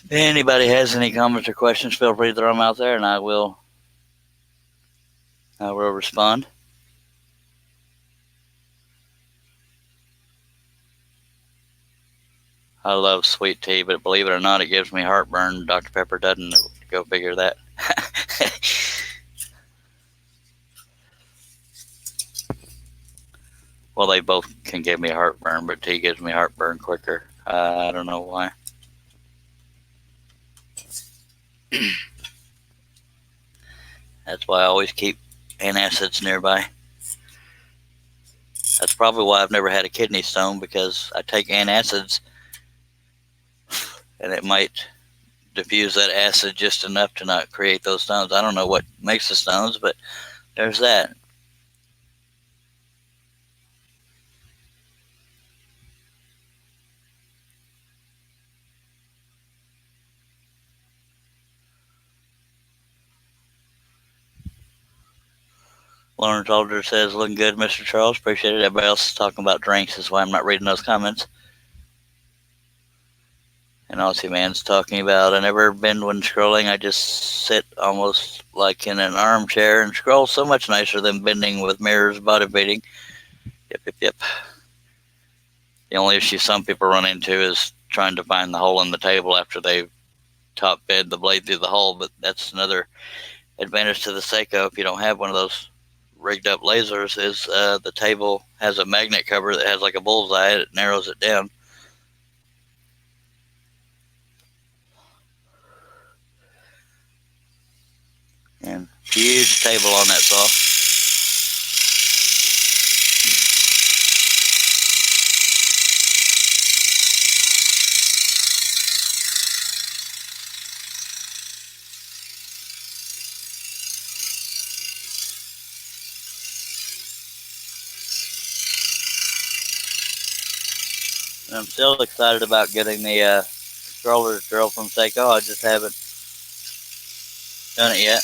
If anybody has any comments or questions, feel free to throw them out there, and I will respond. I love sweet tea, but believe it or not, it gives me heartburn. Dr. Pepper doesn't. Go figure that. Well, they both can give me heartburn, but tea gives me heartburn quicker. I don't know why. That's why I always keep antacids nearby. That's probably why I've never had a kidney stone, because I take antacids and it might diffuse that acid just enough to not create those stones. I don't know what makes the stones, but there's that. Lawrence Alder says, looking good, Mr. Charles. Appreciate it. Everybody else is talking about drinks. That's why I'm not reading those comments. And Aussie Man's talking about, I never bend when scrolling. I just sit almost like in an armchair and scroll. So much nicer than bending with mirrors, body beating. Yep. The only issue some people run into is trying to find the hole in the table after they've top bed the blade through the hole. But that's another advantage to the Seiko. If you don't have one of those rigged up lasers, is the table has a magnet cover that has like a bullseye. It narrows it down. And huge table on that saw. And I'm still excited about getting the scroller drill from Seiko. I just haven't done it yet.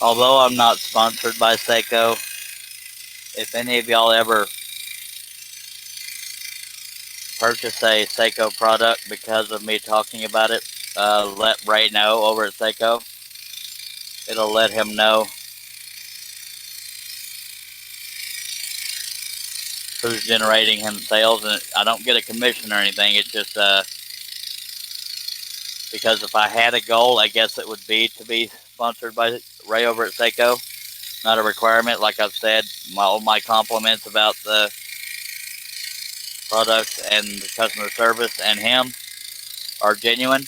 Although I'm not sponsored by Seiko, if any of y'all ever purchase a Seiko product because of me talking about it, let Ray know over at Seiko. It'll let him know who's generating him sales, and I don't get a commission or anything. It's just because if I had a goal, I guess it would be to be sponsored by Ray over at Seiko. Not a requirement. Like I've said, all my compliments about the product and the customer service and him are genuine.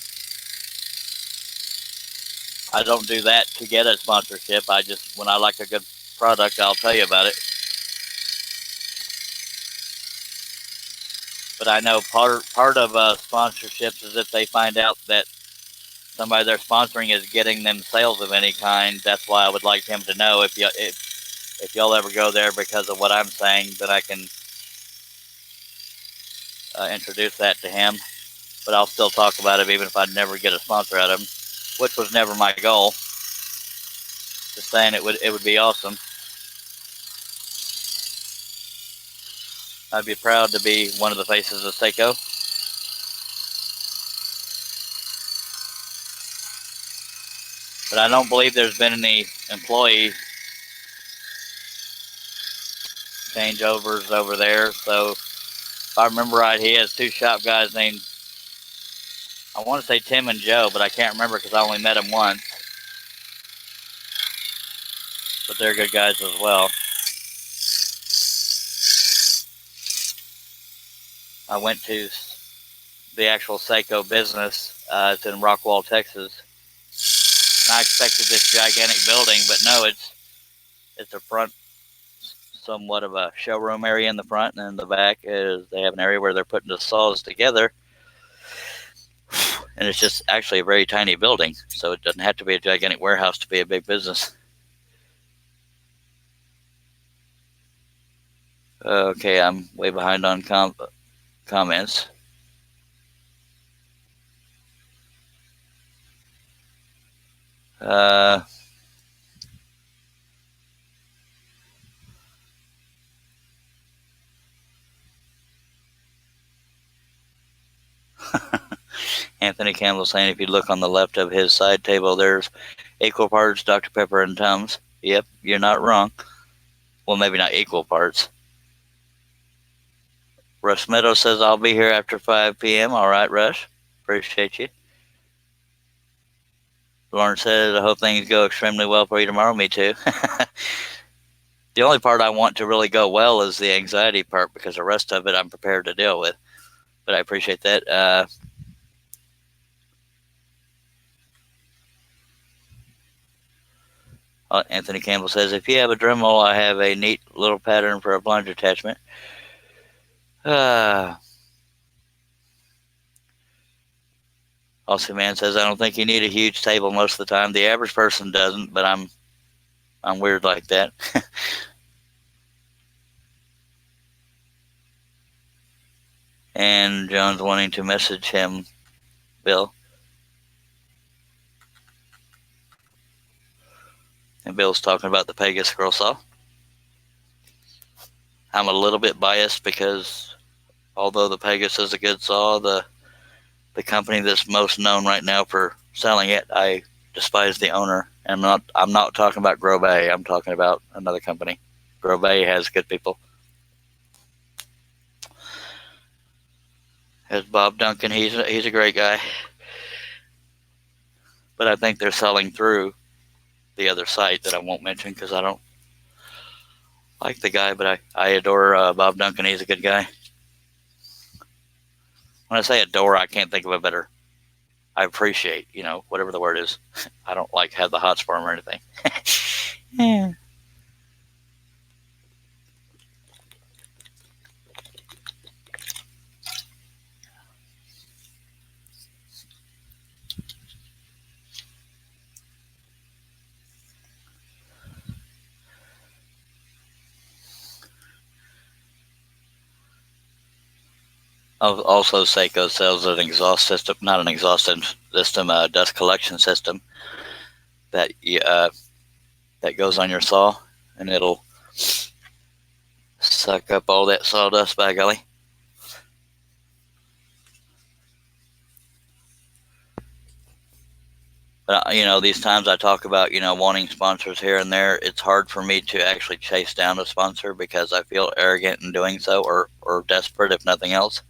I don't do that to get a sponsorship. I just, when I like a good product, I'll tell you about it. But I know part of sponsorships is if they find out that somebody they're sponsoring is getting them sales of any kind. That's why I would like him to know if y'all ever go there because of what I'm saying, then I can introduce that to him. But I'll still talk about it even if I never get a sponsor out of him, which was never my goal. Just saying it would be awesome. I'd be proud to be one of the faces of Seiko. But I don't believe there's been any employee changeovers over there. So if I remember right, he has two shop guys named, I want to say Tim and Joe, but I can't remember because I only met them once. But they're good guys as well. I went to the actual Seiko business. It's in Rockwall, Texas. I expected this gigantic building, but no, it's a front, somewhat of a showroom area in the front, and in the back is they have an area where they're putting the saws together. And it's just actually a very tiny building, so it doesn't have to be a gigantic warehouse to be a big business. Okay, I'm way behind on comments. Anthony Campbell saying if you look on the left of his side table, there's equal parts Dr. Pepper and Tums. Yep, you're not wrong. Well, maybe not equal parts. Russ Meadows says I'll be here after 5 p.m. All right, Russ. Appreciate you. Lauren says I hope things go extremely well for you tomorrow. Me too. The only part I want to really go well is the anxiety part, because the rest of it I'm prepared to deal with. But I appreciate that. Anthony Campbell says, if you have a Dremel, I have a neat little pattern for a plunger attachment. Aussie Man says, I don't think you need a huge table most of the time. The average person doesn't, but I'm weird like that. And John's wanting to message him, Bill. And Bill's talking about the Pega scroll saw. I'm a little bit biased because although the Pegasus is a good saw, the company that's most known right now for selling it, I despise the owner. And I'm not talking about Grobay. I'm talking about another company. Grobay has good people. Has Bob Duncan. He's a great guy. But I think they're selling through the other site that I won't mention because I don't like the guy, but I adore Bob Duncan. He's a good guy. When I say adore, I can't think of a better. I appreciate, whatever the word is. I don't like have the hots for him or anything. Yeah. Also, Seiko sells an exhaust system, not an exhaust system, a dust collection system that that goes on your saw, and it'll suck up all that sawdust, by golly. But these times I talk about wanting sponsors here and there. It's hard for me to actually chase down a sponsor because I feel arrogant in doing so, or desperate if nothing else.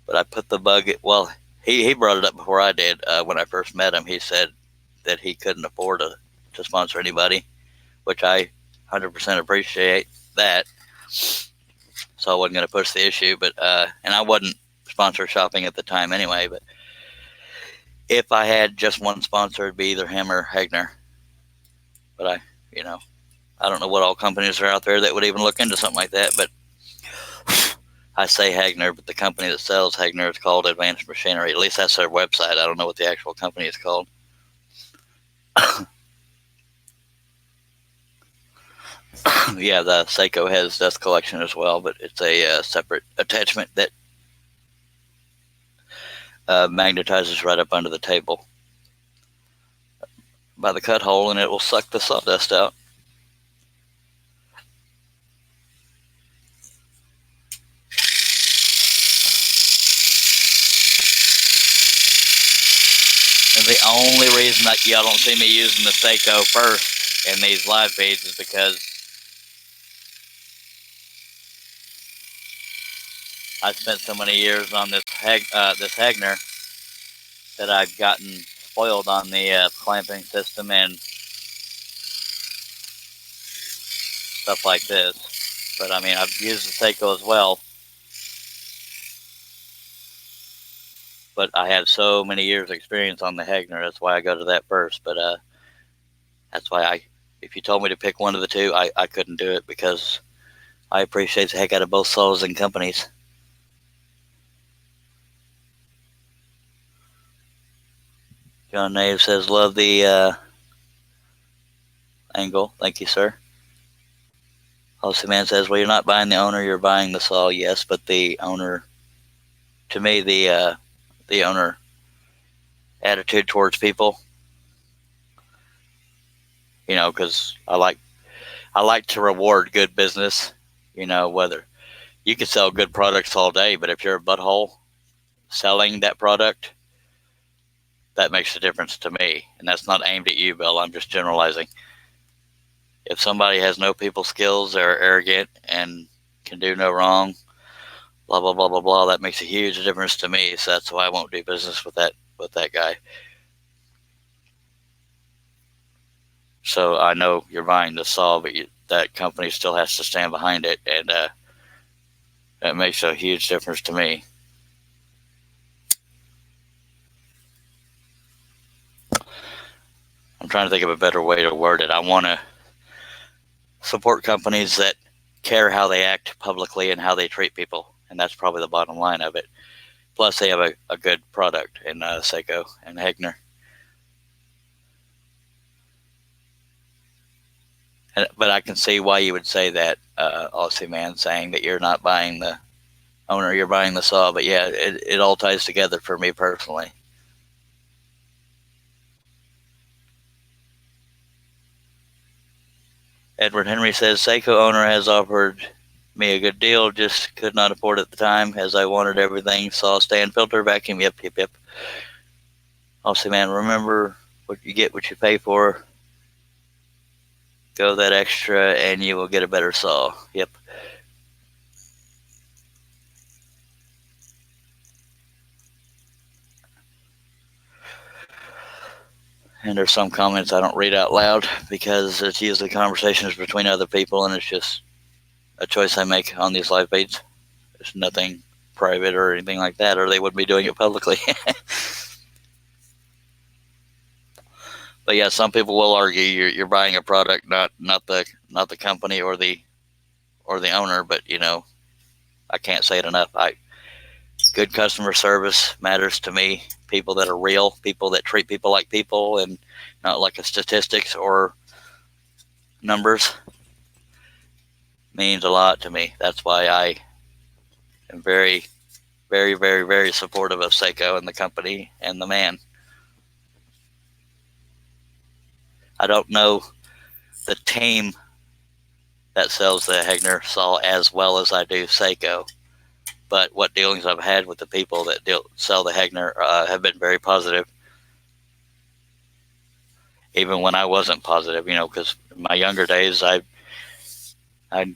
But I put the bug. Well, he brought it up before I did. When I first met him, he said that he couldn't afford to sponsor anybody, which I 100% appreciate that. So I wasn't going to push the issue, but and I wasn't sponsor shopping at the time anyway. But if I had just one sponsor, it'd be either him or Hegner. But I don't know what all companies are out there that would even look into something like that. But I say Hegner, but the company that sells Hegner is called Advanced Machinery. At least that's their website. I don't know what the actual company is called. Yeah, the Seiko has dust collection as well, but it's a separate attachment that magnetizes right up under the table by the cut hole, and it will suck the sawdust out. And the only reason that y'all don't see me using the Seiko first in these live feeds is because I spent so many years on this Hegner that I've gotten spoiled on the clamping system and stuff like this. But I mean, I've used the Seiko as well. But I have so many years experience on the Hegner. That's why I go to that first. But that's why if you told me to pick one of the two, I couldn't do it because I appreciate the heck out of both saws and companies. John Nave says, love the angle. Thank you, sir. Aussie Man says, well, you're not buying the owner, you're buying the saw. Yes, but the owner, to me, the owner attitude towards people, you know, because I like to reward good business, you know, whether you can sell good products all day, but if you're a butthole selling that product, that makes a difference to me. And that's not aimed at you, Bill. I'm just generalizing. If somebody has no people skills, they're arrogant and can do no wrong, blah, blah, blah, blah, blah, that makes a huge difference to me. So that's why I won't do business with that guy. So I know you're buying the saw, but that company still has to stand behind it. And that makes a huge difference to me. I'm trying to think of a better way to word it. I want to support companies that care how they act publicly and how they treat people. And that's probably the bottom line of it. Plus, they have a good product in Seiko and Hegner. But I can see why you would say that, Aussie Man, saying that you're not buying the owner, you're buying the saw. But yeah, it all ties together for me personally. Edward Henry says, Seiko owner has offered me a good deal, just could not afford it at the time as I wanted everything. Saw, stand, filter, vacuum, yep. Aussie Man, remember what you get, what you pay for. Go that extra and you will get a better saw. Yep. And there's some comments I don't read out loud because it's usually conversations between other people, and it's just a choice I make on these live feeds. There's nothing private or anything like that, or they wouldn't be doing it publicly. But yeah, some people will argue you're buying a product, not the company or the owner. But you know, I can't say it enough. Good customer service matters to me. People that are real, people that treat people like people and not like a statistics or numbers means a lot to me. That's why I am very, very, very, very supportive of Seiko and the company and the man. I don't know the team that sells the Hegner saw as well as I do Seiko, but what dealings I've had with the people that sell the Hegner have been very positive. Even when I wasn't positive, you know, because in my younger days, I'd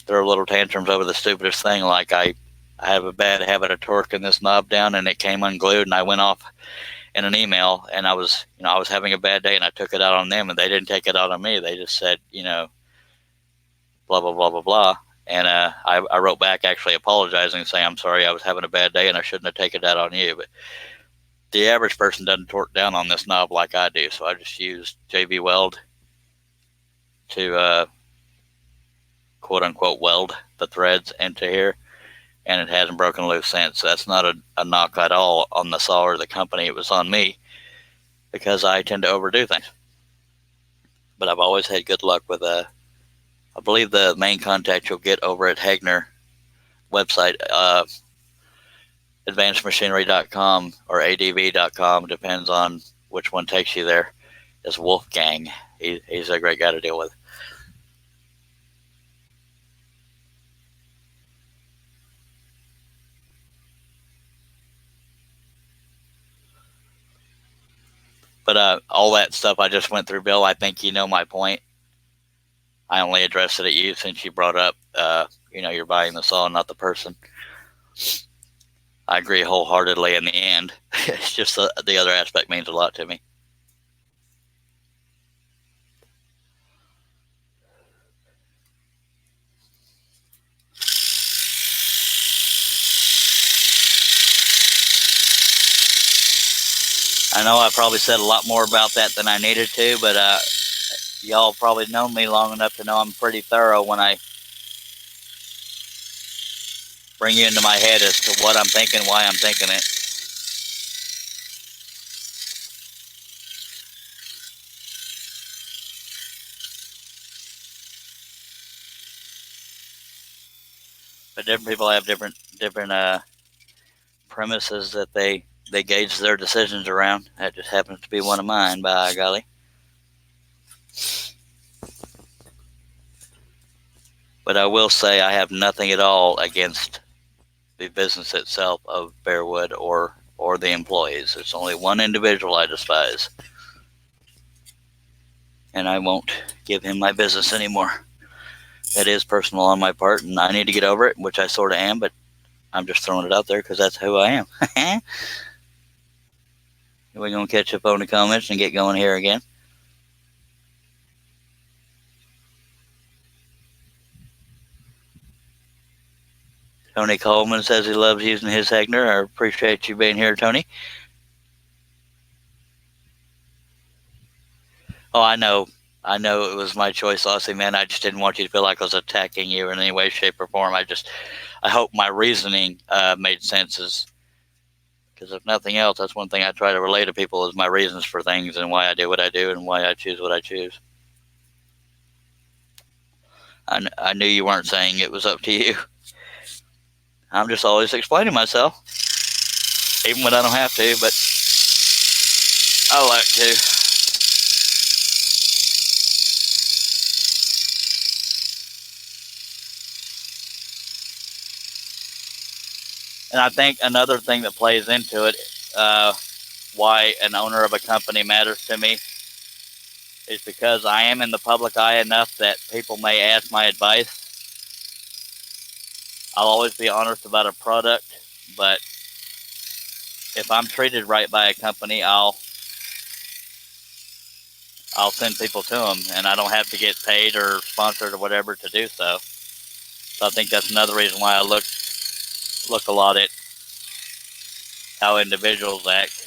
throw little tantrums over the stupidest thing, like I have a bad habit of torquing this knob down and it came unglued, and I went off in an email, and I was having a bad day, and I took it out on them, and they didn't take it out on me. They just said, blah, blah, blah, blah, blah. And I wrote back actually apologizing, saying, I'm sorry, I was having a bad day and I shouldn't have taken that on you. But the average person doesn't torque down on this knob like I do. So I just used JB Weld to quote unquote weld the threads into here. And it hasn't broken loose since. So that's not a knock at all on the saw or the company. It was on me because I tend to overdo things. But I've always had good luck with I believe the main contact you'll get over at Hegner website, advancedmachinery.com or adv.com, depends on which one takes you there, is Wolfgang. He's a great guy to deal with. But all that stuff I just went through, Bill, I think you know my point. I only addressed it at you since you brought up, you're buying the saw, not the person. I agree wholeheartedly in the end. It's just the other aspect means a lot to me. I know I probably said a lot more about that than I needed to, but y'all probably known me long enough to know I'm pretty thorough when I bring you into my head as to what I'm thinking, why I'm thinking it. But different people have different premises that they gauge their decisions around. That just happens to be one of mine, by golly. But I will say I have nothing at all against the business itself of Bearwood or the employees. It's only one individual I despise. And I won't give him my business anymore. That is personal on my part, and I need to get over it, which I sort of am, but I'm just throwing it out there because that's who I am. We're going to catch up on the comments and get going here again. Tony Coleman says he loves using his Hegner. I appreciate you being here, Tony. Oh, I know it was my choice, Aussie, man. I just didn't want you to feel like I was attacking you in any way, shape, or form. I hope my reasoning made sense. Because if nothing else, that's one thing I try to relay to people is my reasons for things and why I do what I do and why I choose what I choose. I knew you weren't saying it was up to you. I'm just always explaining myself, even when I don't have to, but I like to. And I think another thing that plays into it, why an owner of a company matters to me, is because I am in the public eye enough that people may ask my advice. I'll always be honest about a product, but if I'm treated right by a company, I'll send people to them, and I don't have to get paid or sponsored or whatever to do so. So I think that's another reason why I look a lot at how individuals act.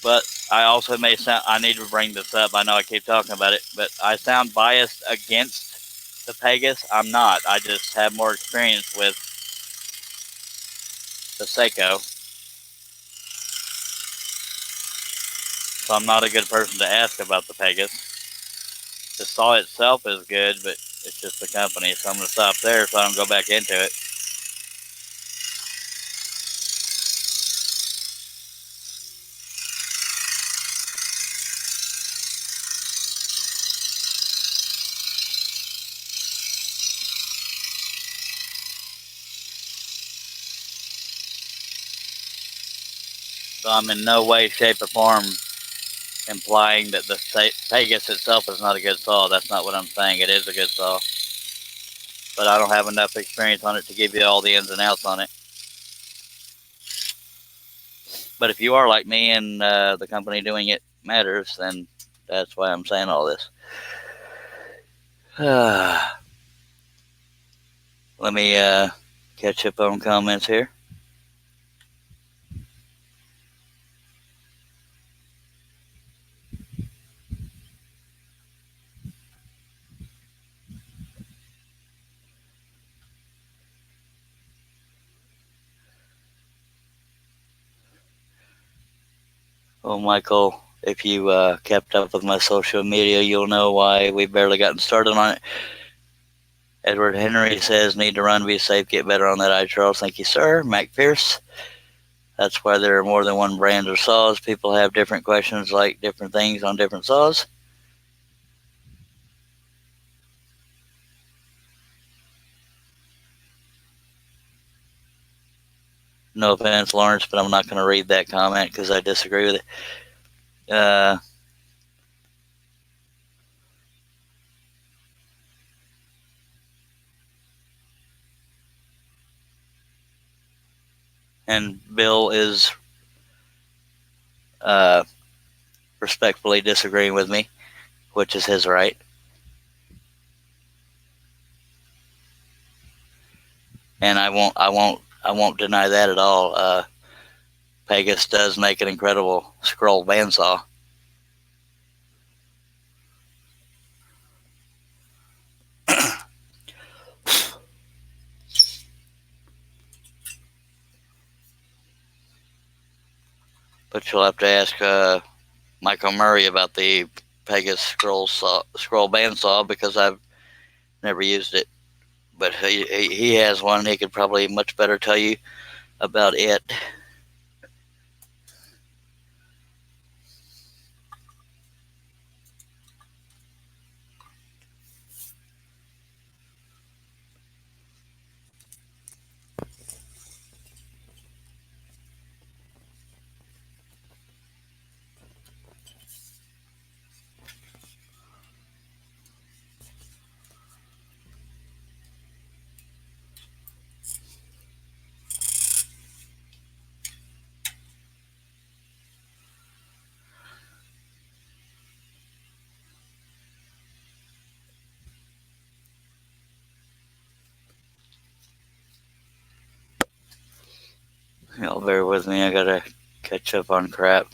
But I also may sound, I need to bring this up. I know I keep talking about it, but I sound biased against the Pegasus. I'm not. I just have more experience with the Seiko. So I'm not a good person to ask about the Pegasus. The saw itself is good, but it's just the company. So I'm going to stop there so I don't go back into it. So I'm in no way, shape, or form implying that the Pegasus itself is not a good saw. That's not what I'm saying. It is a good saw. But I don't have enough experience on it to give you all the ins and outs on it. But if you are like me and the company doing it matters, then that's why I'm saying all this. Let me catch up on comments here. Well, Michael, if you kept up with my social media, you'll know why we've barely gotten started on it. Edward Henry says, need to run, be safe, get better on that eye, Charles. Thank you, sir. Mac Pierce. That's why there are more than one brand of saws. People have different questions, like different things on different saws. No offense, Lawrence, but I'm not going to read that comment because I disagree with it. And Bill is respectfully disagreeing with me, which is his right. And I won't deny that at all. Pegasus does make an incredible scroll bandsaw. But you'll have to ask Michael Murray about the Pegasus scroll bandsaw because I've never used it. But he has one. He could probably much better tell you about it. Y'all bear with me. I gotta catch up on crap.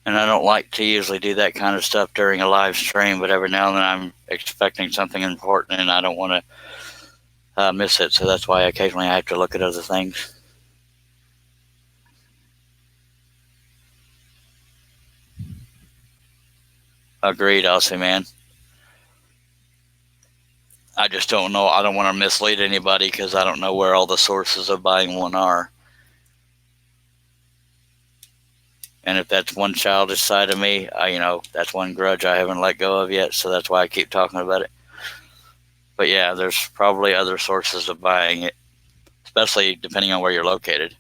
And I don't like to usually do that kind of stuff during a live stream, but every now and then I'm expecting something important and I don't want to miss it. So that's why occasionally I have to look at other things. Agreed, Aussie man. I just don't know. I don't want to mislead anybody because I don't know where all the sources of buying one are. And if that's one childish side of me, that's one grudge I haven't let go of yet. So that's why I keep talking about it. But yeah, there's probably other sources of buying it, especially depending on where you're located.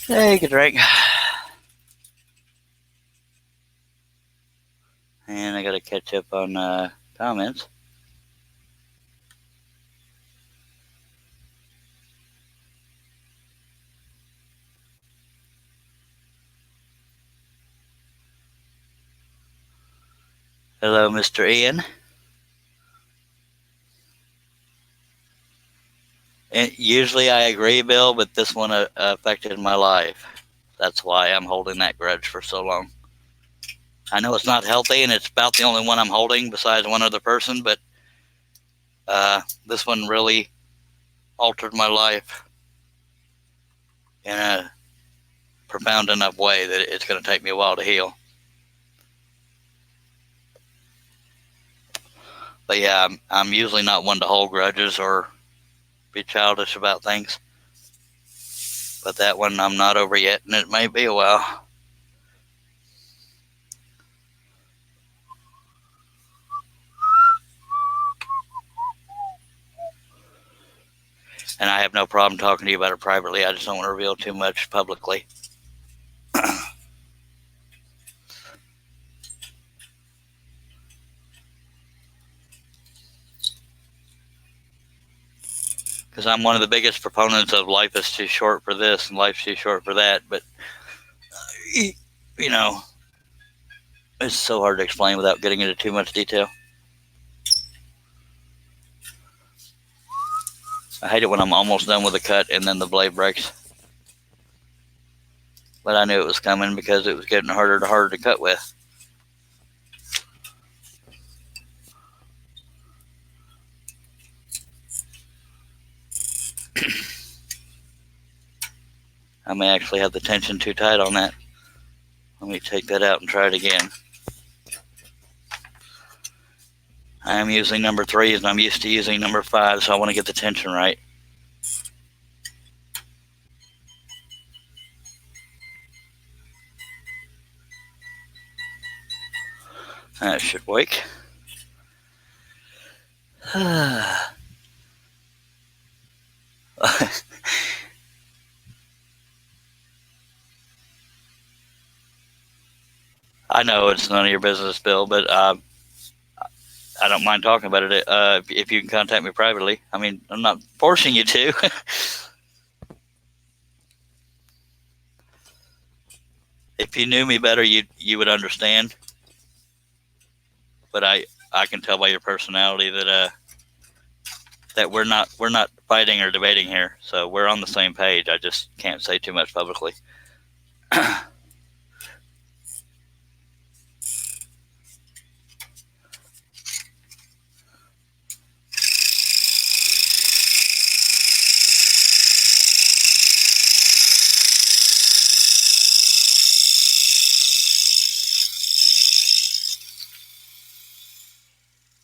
Hey, good drink. And I gotta catch up on comments. Hello, Mr. Ian. And usually I agree, Bill, but this one affected my life. That's why I'm holding that grudge for so long. I know it's not healthy, and it's about the only one I'm holding besides one other person, but this one really altered my life in a profound enough way that it's going to take me a while to heal. But yeah, I'm usually not one to hold grudges or be childish about things. But that one I'm not over yet, and it may be a while. And I have no problem talking to you about it privately. I just don't want to reveal too much publicly. Because I'm one of the biggest proponents of life is too short for this and life's too short for that. But, you know, it's so hard to explain without getting into too much detail. I hate it when I'm almost done with a cut and then the blade breaks. But I knew it was coming because it was getting harder and harder to cut with. I may actually have the tension too tight on that. Let me take that out and try it again. I am using number 3s and I'm used to using number 5, so I want to get the tension right. That should work. I know it's none of your business, Bill, but I don't mind talking about it if you can contact me privately. I mean, I'm not forcing you to. If you knew me better, you would understand. But I can tell by your personality that that we're not fighting or debating here. So we're on the same page. I just can't say too much publicly.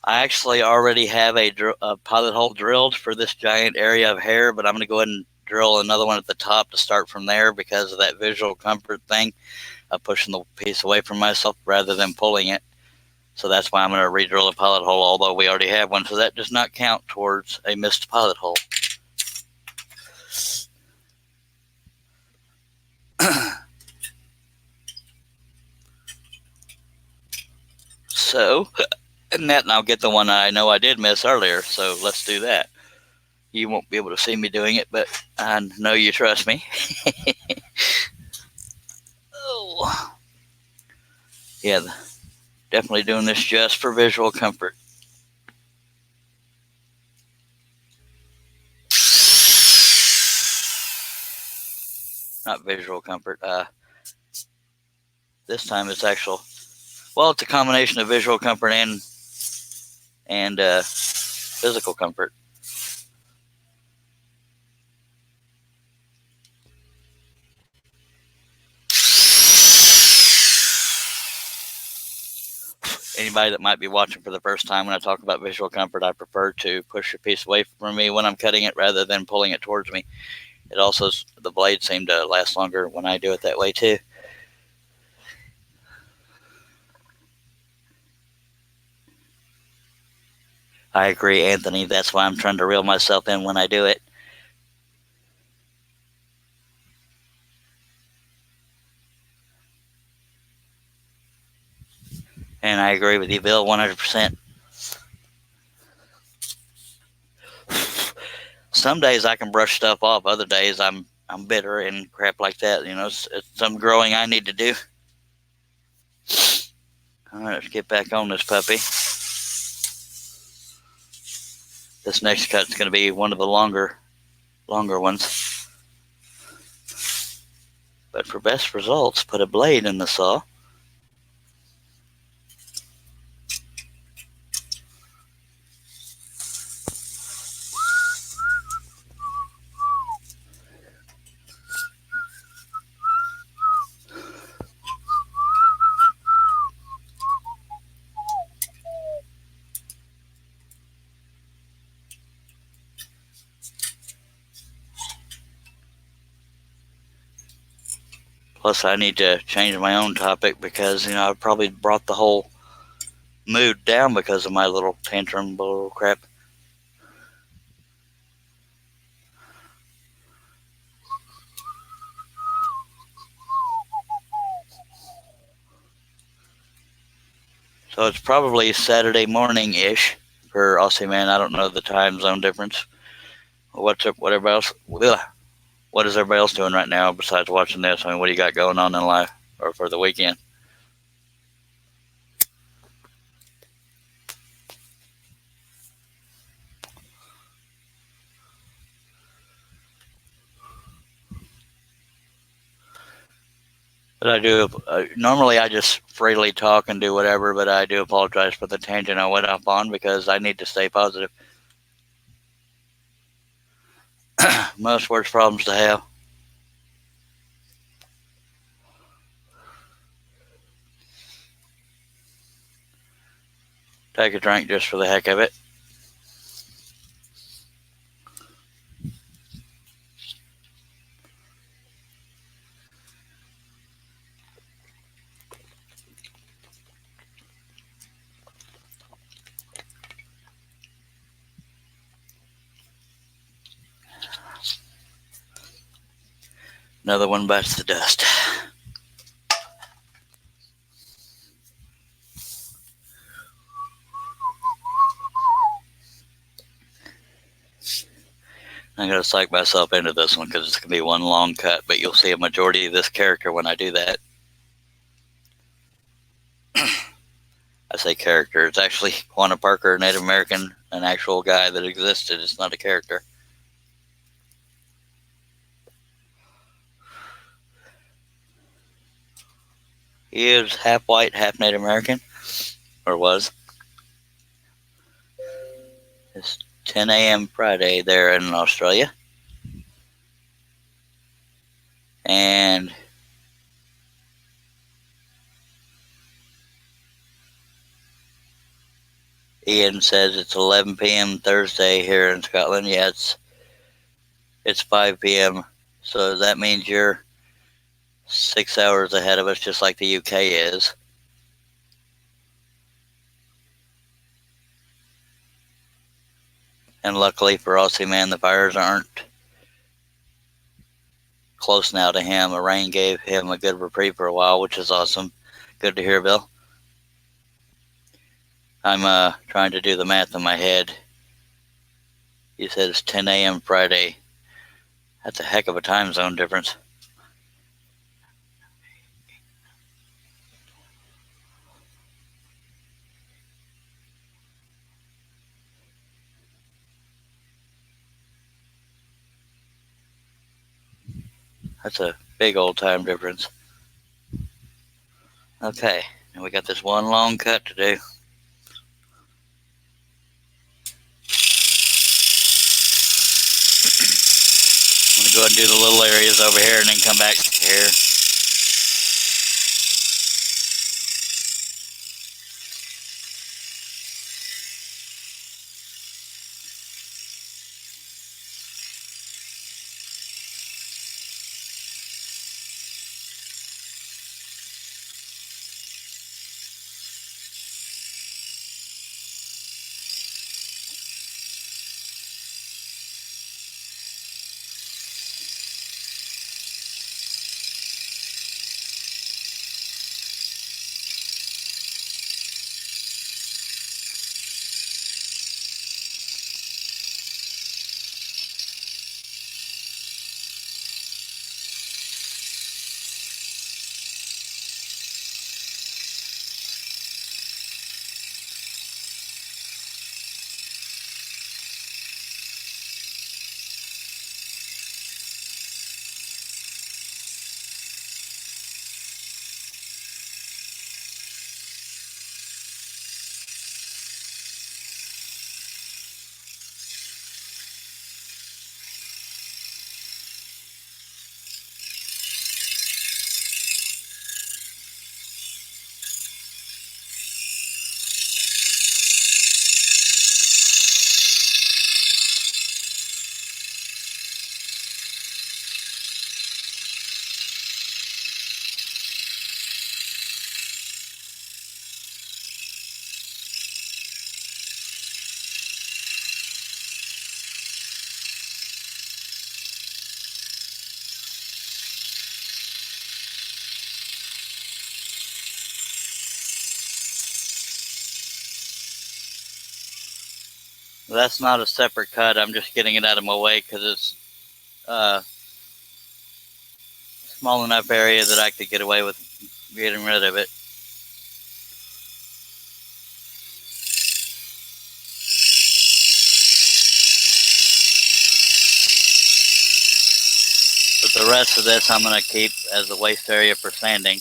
I actually already have a pilot hole drilled for this giant area of hair, but I'm going to go ahead and drill another one at the top to start from there because of that visual comfort thing of pushing the piece away from myself rather than pulling it. So that's why I'm going to re-drill a pilot hole, although we already have one. So that does not count towards a missed pilot hole. So, and I'll get the one I know I did miss earlier. So let's do that. You won't be able to see me doing it, but I know you trust me. Oh. Yeah, definitely doing this just for visual comfort. Not visual comfort. This time it's actual. Well, it's a combination of visual comfort and physical comfort. Anybody that might be watching for the first time, when I talk about visual comfort, I prefer to push a piece away from me when I'm cutting it rather than pulling it towards me. It also, the blades seem to last longer when I do it that way too. I agree, Anthony. That's why I'm trying to reel myself in when I do it. And I agree with you, Bill, 100%. Some days I can brush stuff off. Other days I'm bitter and crap like that. You know, it's some growing I need to do. Alright, let's get back on this puppy. This next cut's going to be one of the longer ones. But for best results, put a blade in the saw. Plus, I need to change my own topic because, I probably brought the whole mood down because of my little tantrum bull crap. So it's probably Saturday morning-ish for Aussie Man. I don't know the time zone difference. What's up? What everybody else? What is everybody else doing right now besides watching this? I mean, what do you got going on in life or for the weekend? But I do. Normally, I just freely talk and do whatever. But I do apologize for the tangent I went off on because I need to stay positive. Most worst problems to have. Take a drink just for the heck of it. Another one bites the dust. I'm going to psych myself into this one because it's going to be one long cut, but you'll see a majority of this character when I do that. I say character. It's actually Quanah Parker, Native American, an actual guy that existed. It's not a character. He is half white, half Native American, or was. It's 10 a.m. Friday there in Australia. And Ian says it's 11 p.m. Thursday here in Scotland. Yeah, it's 5 p.m. So that means you're 6 hours ahead of us, just like the UK is. And luckily for Aussie Man, the fires aren't close now to him. The rain gave him a good reprieve for a while, which is awesome. Good to hear, Bill. I'm trying to do the math in my head. You said it's 10 a.m. Friday. That's a heck of a time zone difference. That's a big old time difference. Okay, and we got this one long cut to do. I'm going to go ahead and do the little areas over here and then come back here. That's not a separate cut. I'm just getting it out of my way because it's small enough area that I could get away with getting rid of it. But the rest of this I'm going to keep as a waste area for sanding.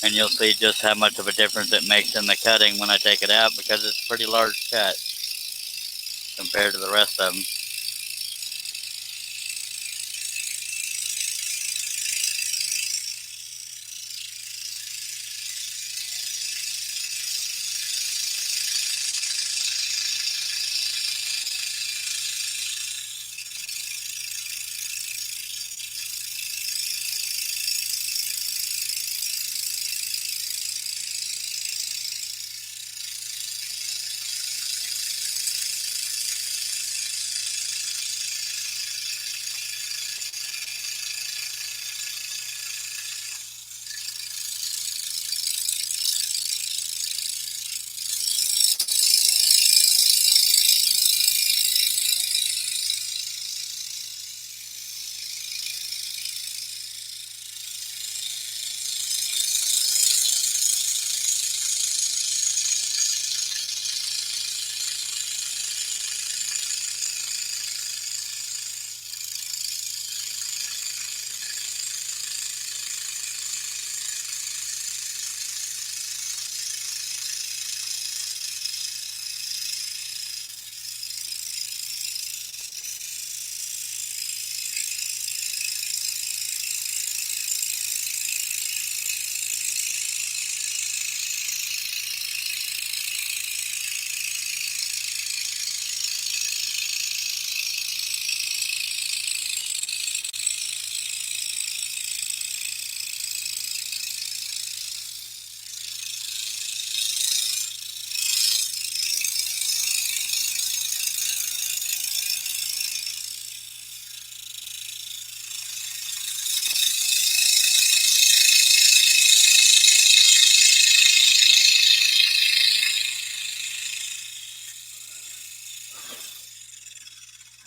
And you'll see just how much of a difference it makes in the cutting when I take it out, because it's a pretty large cut compared to the rest of them.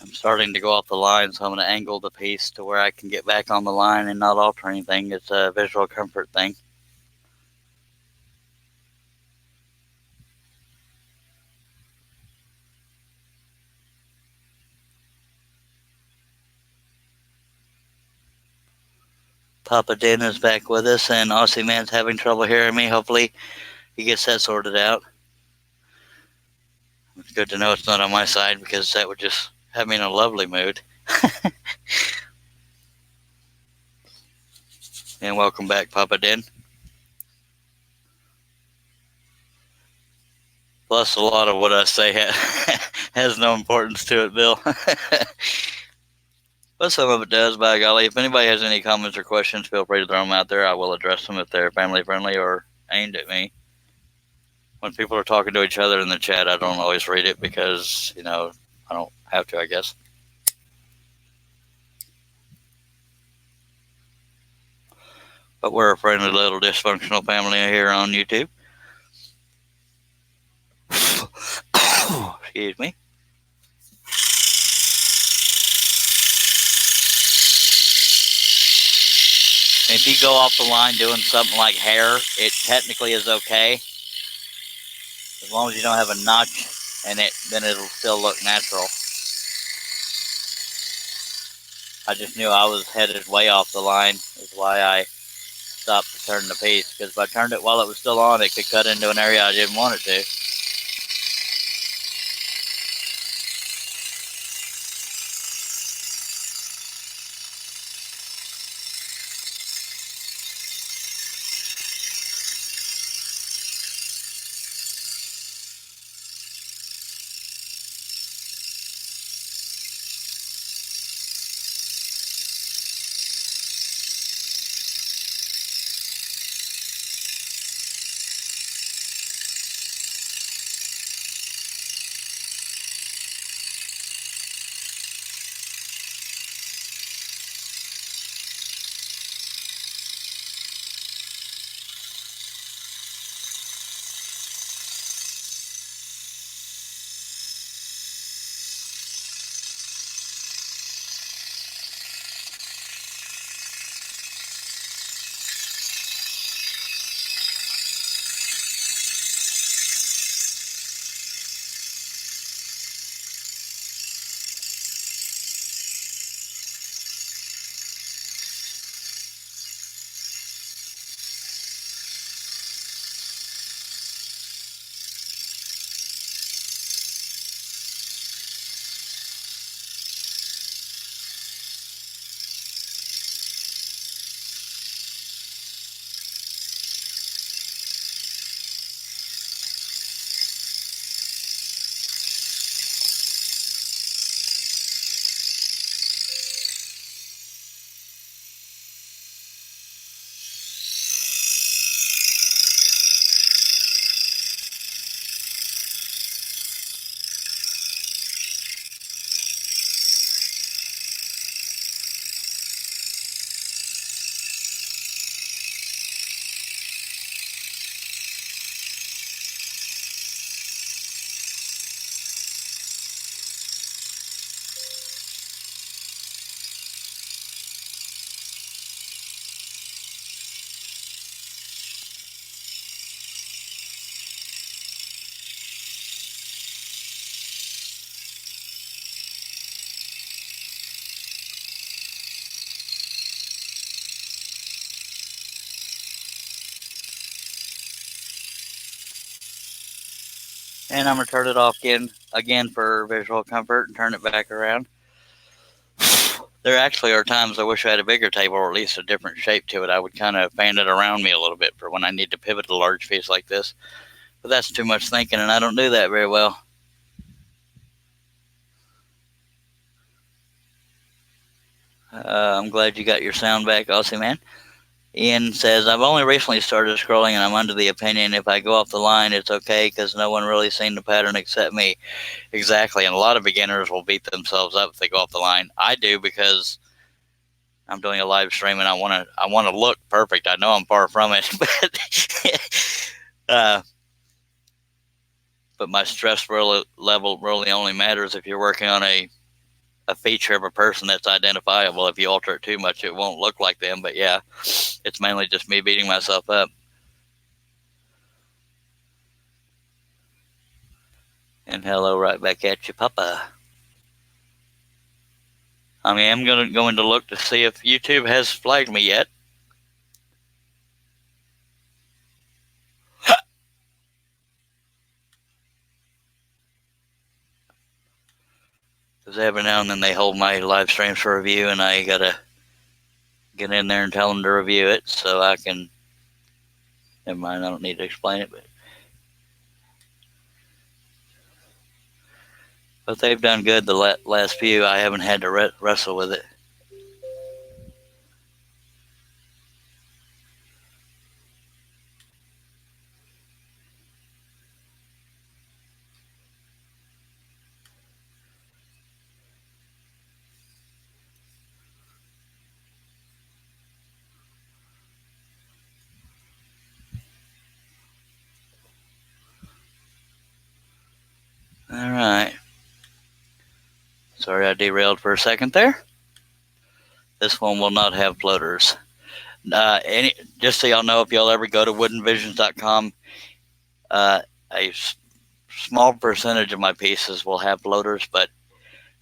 I'm starting to go off the line, so I'm going to angle the piece to where I can get back on the line and not alter anything. It's a visual comfort thing. Papa Den is back with us, and Aussie Man's having trouble hearing me. Hopefully he gets that sorted out. It's good to know it's not on my side, because that would just have me in a lovely mood. And welcome back, Papa Den. Plus, a lot of what I say has no importance to it, Bill. But some of it does, by golly. If anybody has any comments or questions, feel free to throw them out there. I will address them if they're family friendly or aimed at me. When people are talking to each other in the chat, I don't always read it because, I don't have to, I guess. But we're a friendly little dysfunctional family here on YouTube. Excuse me. If you go off the line doing something like hair, it technically is okay. As long as you don't have a notch in it, then it'll still look natural. I just knew I was headed way off the line, is why I stopped to turn the piece. Because if I turned it while it was still on, it could cut into an area I didn't want it to. And I'm going to turn it off again for visual comfort and turn it back around. There actually are times I wish I had a bigger table or at least a different shape to it. I would kind of fan it around me a little bit for when I need to pivot a large piece like this. But that's too much thinking, and I don't do that very well. I'm glad you got your sound back, Aussie man. Ian says, I've only recently started scrolling and I'm under the opinion if I go off the line, it's okay because no one really seen the pattern except me. Exactly, and a lot of beginners will beat themselves up if they go off the line. I do because I'm doing a live stream and I want to look perfect. I know I'm far from it, but my stress level really only matters if you're working on a feature of a person that's identifiable. If you alter it too much, it won't look like them. But yeah, it's mainly just me beating myself up. And hello right back at you, Papa. I mean, I'm going to look to see if YouTube has flagged me yet. Because every now and then they hold my live streams for review, and I gotta get in there and tell them to review it so I can. Never mind, I don't need to explain it, but they've done good the last few. I haven't had to wrestle with it. All right. Sorry I derailed for a second there. This one will not have floaters. Just so y'all know, if y'all ever go to woodenvisions.com, a small percentage of my pieces will have floaters, but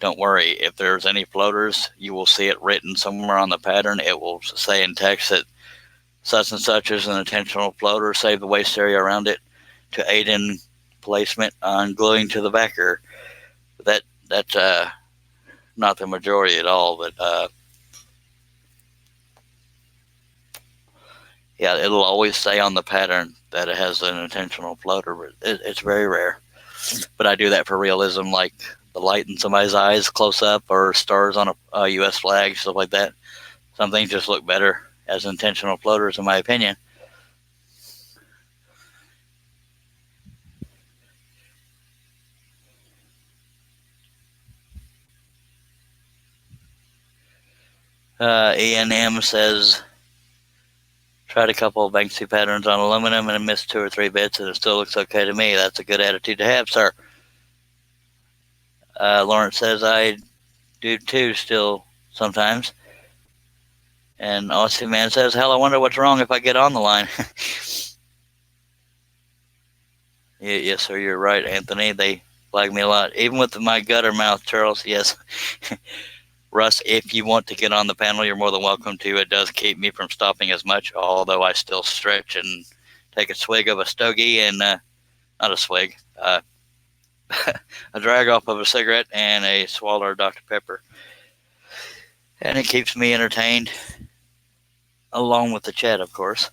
don't worry. If there's any floaters, you will see it written somewhere on the pattern. It will say in text that such and such is an intentional floater. Save the waste area around it to aid in placement on gluing to the backer. That's not the majority at all, but yeah, it'll always say on the pattern that it has an intentional floater, but it's very rare. But I do that for realism, like the light in somebody's eyes close up or stars on a U.S. flag, stuff like that. Some things just look better as intentional floaters, in my opinion. E&M says, tried a couple of Banksy patterns on aluminum and I missed 2 or 3 bits and it still looks okay to me. That's a good attitude to have, sir. Lawrence says, I do too still sometimes. And Austin Man says, hell, I wonder what's wrong if I get on the line. Yes, sir, you're right, Anthony. They flag me a lot. Even with my gutter mouth, Charles, yes. Russ, if you want to get on the panel, you're more than welcome to. It does keep me from stopping as much, although I still stretch and take a swig of a stogie and, not a swig, a drag off of a cigarette and a swallow of Dr. Pepper. And it keeps me entertained, along with the chat, of course.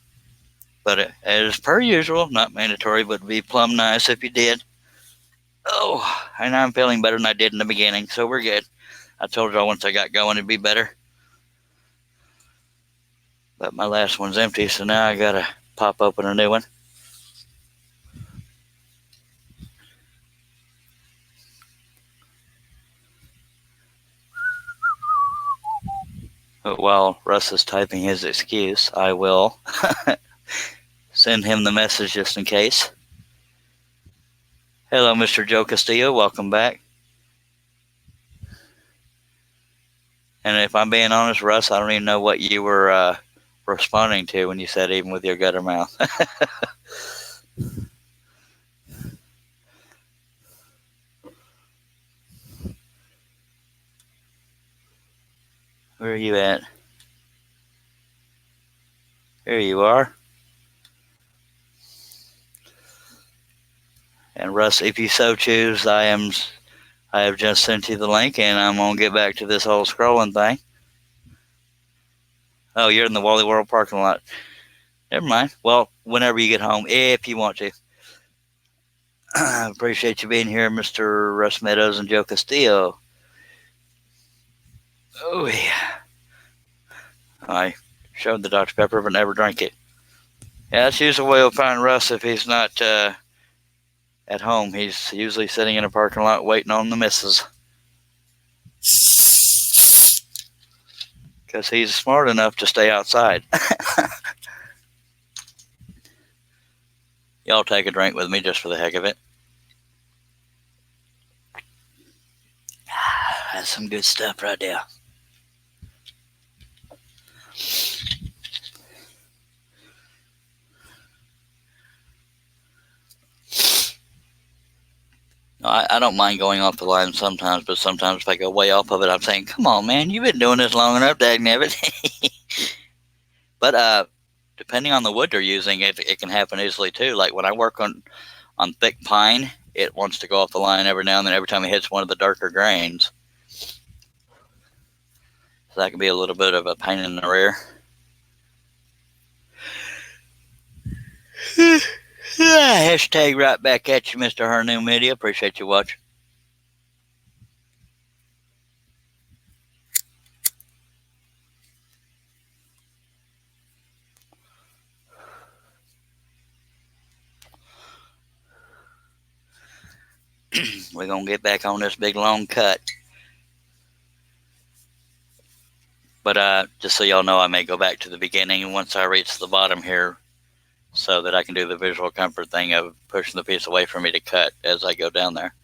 But as per usual, not mandatory, but it'd be plumb nice if you did. Oh, and I'm feeling better than I did in the beginning, so we're good. I told y'all once I got going it'd be better. But my last one's empty, so now I gotta pop open a new one. But while Russ is typing his excuse, I will send him the message just in case. Hello, Mr. Joe Castillo. Welcome back. And if I'm being honest, Russ, I don't even know what you were responding to when you said even with your gutter mouth. Where are you at? Here you are. And Russ, if you so choose, I have just sent you the link, and I'm gonna get back to this whole scrolling thing. Oh, you're in the Wally World parking lot. Never mind. Well, whenever you get home, if you want to. I appreciate you being here, Mr. Russ Meadows and Joe Castillo. Oh yeah. I showed the Dr. Pepper, but never drank it. Yeah, that's usually the way we'll find Russ if he's not at home. He's usually sitting in a parking lot waiting on the missus. Because he's smart enough to stay outside. Y'all take a drink with me just for the heck of it. That's some good stuff right there. I don't mind going off the line sometimes, but sometimes if I go way off of it, I'm saying, come on, man, you've been doing this long enough, dagnabbit. But depending on the wood they're using, it can happen easily too. Like when I work on thick pine, it wants to go off the line every now and then, every time it hits one of the darker grains. So that can be a little bit of a pain in the rear. Hashtag right back at you, Mr. Hernew Media. Appreciate you watching. We're going to get back on this big long cut. But just so y'all know, I may go back to the beginning once I reach the bottom here so that I can do the visual comfort thing of pushing the piece away from me to cut as I go down there.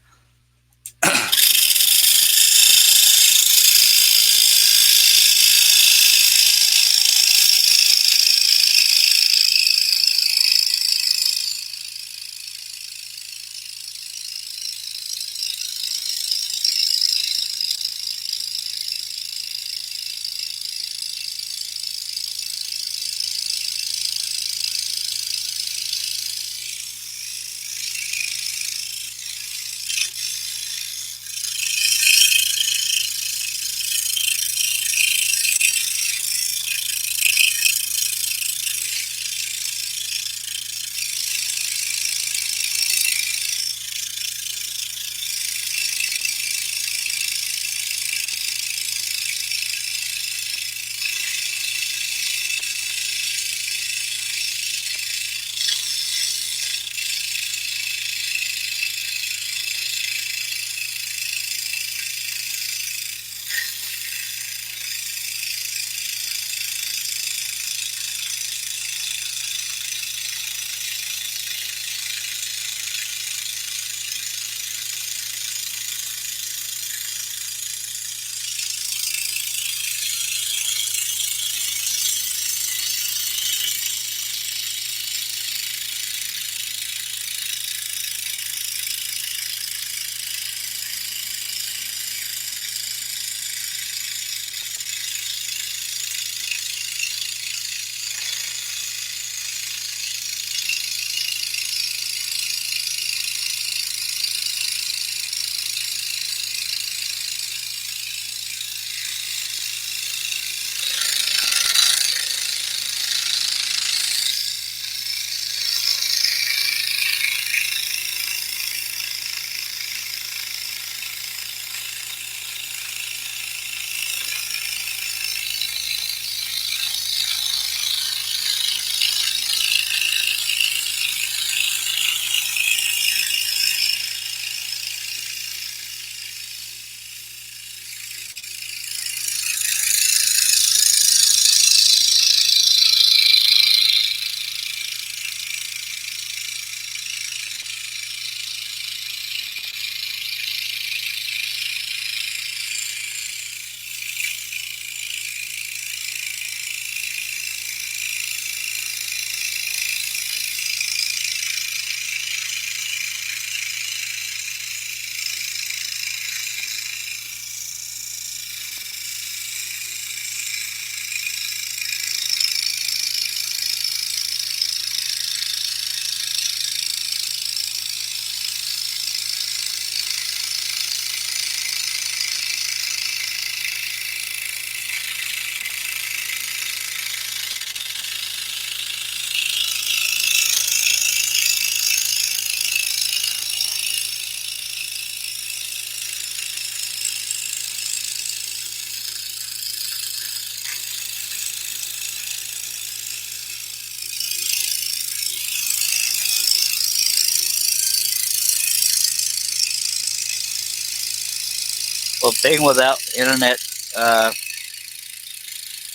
Well, being without internet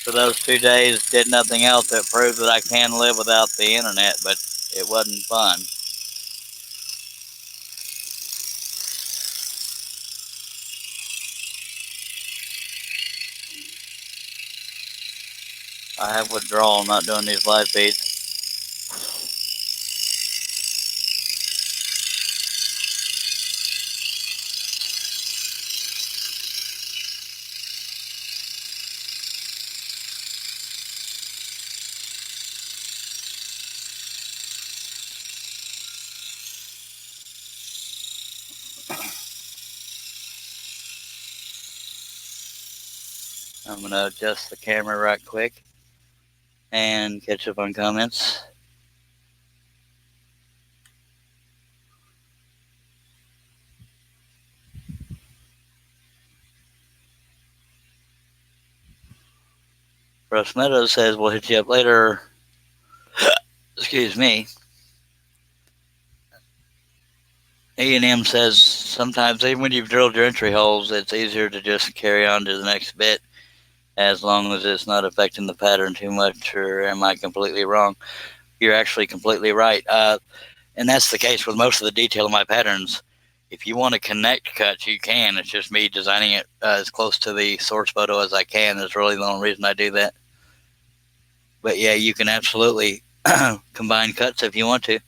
for those 2 days did nothing else. It proved that I can live without the internet, but it wasn't fun. I have withdrawal not doing these live feeds. I'm going to adjust the camera right quick and catch up on comments. Russ Meadows says, we'll hit you up later. Excuse me. E&M says, sometimes even when you've drilled your entry holes, it's easier to just carry on to the next bit as long as it's not affecting the pattern too much, or am I completely wrong? You're actually completely right. And that's the case with most of the detail of my patterns. If you want to connect cuts, you can. It's just me designing it as close to the source photo as I can. That's really the only reason I do that. But yeah, you can absolutely combine cuts if you want to.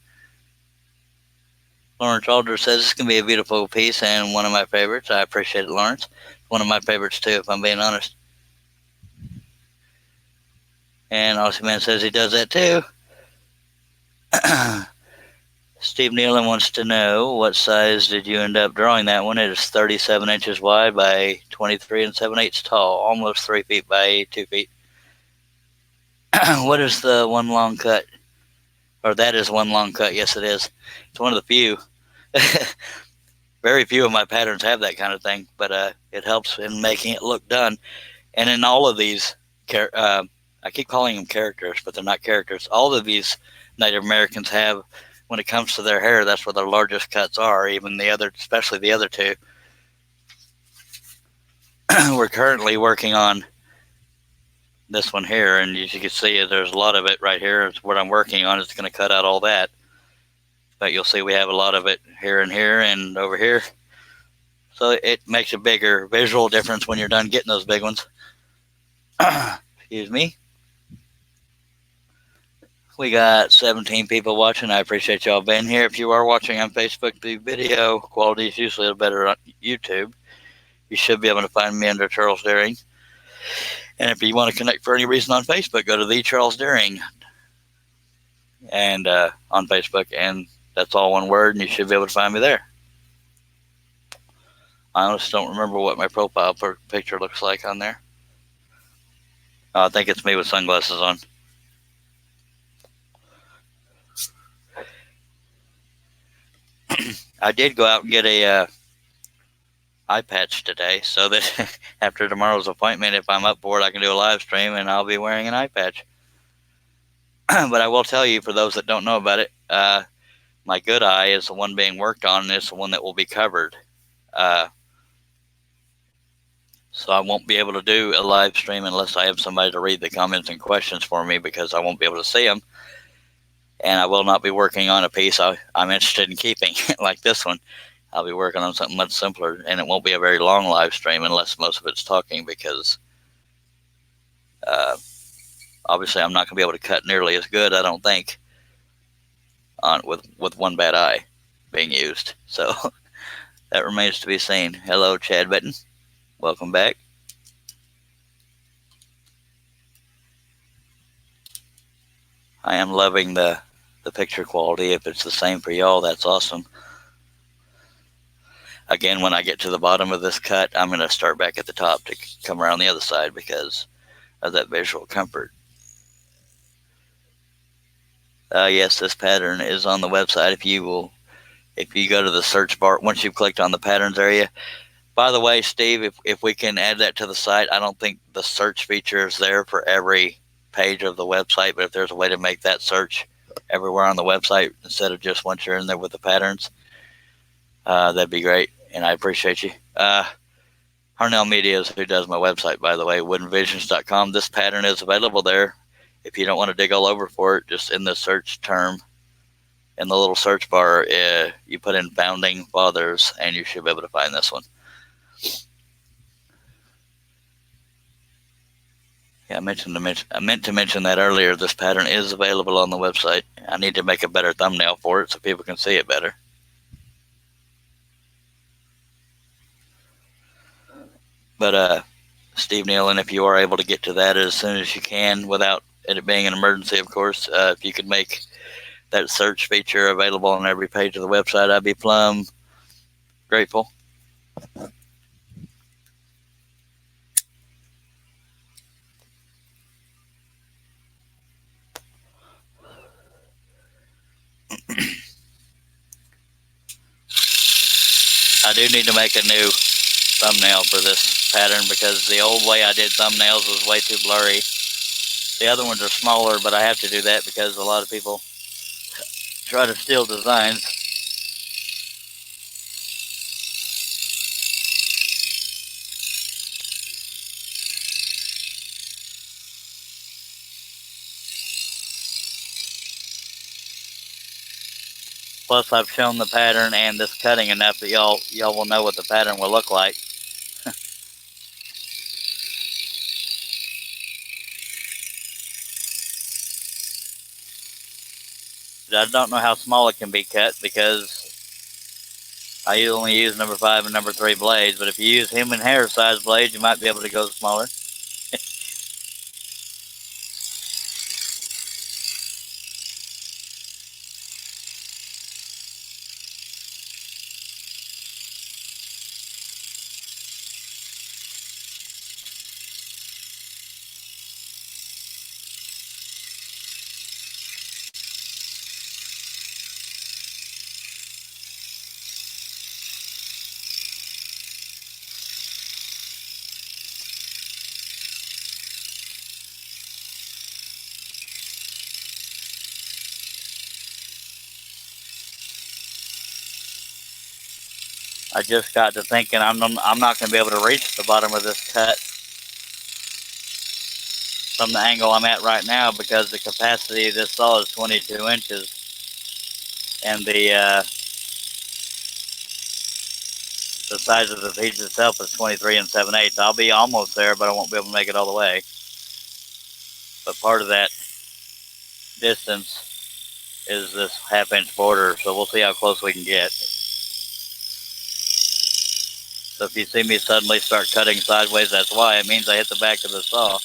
Lawrence Alder says this can be a beautiful piece and one of my favorites. I appreciate it, Lawrence. One of my favorites too, if I'm being honest. And Aussie Man says he does that too. Steve Nealon wants to know, what size did you end up drawing that one? It is 37 inches wide by 23 7/8 tall, almost 3 feet by 2 feet. What is the one long cut? Or that is one long cut. Yes, it is. It's one of the few. Very few of my patterns have that kind of thing, but it helps in making it look done. And in all of these, I keep calling them characters, but they're not characters. All of these Native Americans have, when it comes to their hair, that's where their largest cuts are, even the other, especially the other two. We're currently working on this one here, and as you can see, there's a lot of it right here. It's what I'm working on. It's going to cut out all that. But you'll see we have a lot of it here and here and over here. So it makes a bigger visual difference when you're done getting those big ones. Excuse me. We got 17 people watching. I appreciate y'all being here. If you are watching on Facebook, the video quality is usually better on YouTube. You should be able to find me under Charles Deering. And if you want to connect for any reason on Facebook, go to the Charles Deering and on Facebook, and that's all one word, and you should be able to find me there. I honestly don't remember what my profile picture looks like on there. I think it's me with sunglasses on. I did go out and get a eye patch today, so that after tomorrow's appointment, if I'm up for it, I can do a live stream, and I'll be wearing an eye patch. But I will tell you, for those that don't know about it, my good eye is the one being worked on, and it's the one that will be covered. So I won't be able to do a live stream unless I have somebody to read the comments and questions for me, because I won't be able to see them. And I will not be working on a piece I'm interested in keeping, like this one. I'll be working on something much simpler, and it won't be a very long live stream unless most of it's talking, because obviously I'm not going to be able to cut nearly as good, I don't think, with one bad eye being used. So that remains to be seen. Hello, Chad Bitten. Welcome back. I am loving the picture quality. If it's the same for y'all, that's awesome. Again, when I get to the bottom of this cut, I'm going to start back at the top to come around the other side because of that visual comfort. Yes, this pattern is on the website. If you go to the search bar, once you've clicked on the patterns area. By the way, Steve, if we can add that to the site, I don't think the search feature is there for every page of the website, but if there's a way to make that search everywhere on the website instead of just once you're in there with the patterns, that'd be great, and I appreciate you. Harnell Media is who does my website, by the way, woodenvisions.com. This pattern is available there. If you don't want to dig all over for it, just in the search term, in the little search bar, you put in Founding Fathers, and you should be able to find this one. Yeah, I meant to mention that earlier. This pattern is available on the website. I need to make a better thumbnail for it so people can see it better. But Steve Nealon, if you are able to get to that as soon as you can, without it being an emergency, of course, if you could make that search feature available on every page of the website, I'd be plumb grateful. I do need to make a new thumbnail for this pattern because the old way I did thumbnails was way too blurry. The other ones are smaller, but I have to do that because a lot of people try to steal designs. Plus, I've shown the pattern and this cutting enough that y'all will know what the pattern will look like. I don't know how small it can be cut because I only use number 5 and number 3 blades, but if you use human hair size blades, you might be able to go smaller. I just got to thinking I'm not going to be able to reach the bottom of this cut from the angle I'm at right now because the capacity of this saw is 22 inches and the size of the piece itself is 23 and 7/8. I'll be almost there, but I won't be able to make it all the way. But part of that distance is this half-inch border, so we'll see how close we can get. So if you see me suddenly start cutting sideways, that's why. It means I hit the back of the saw.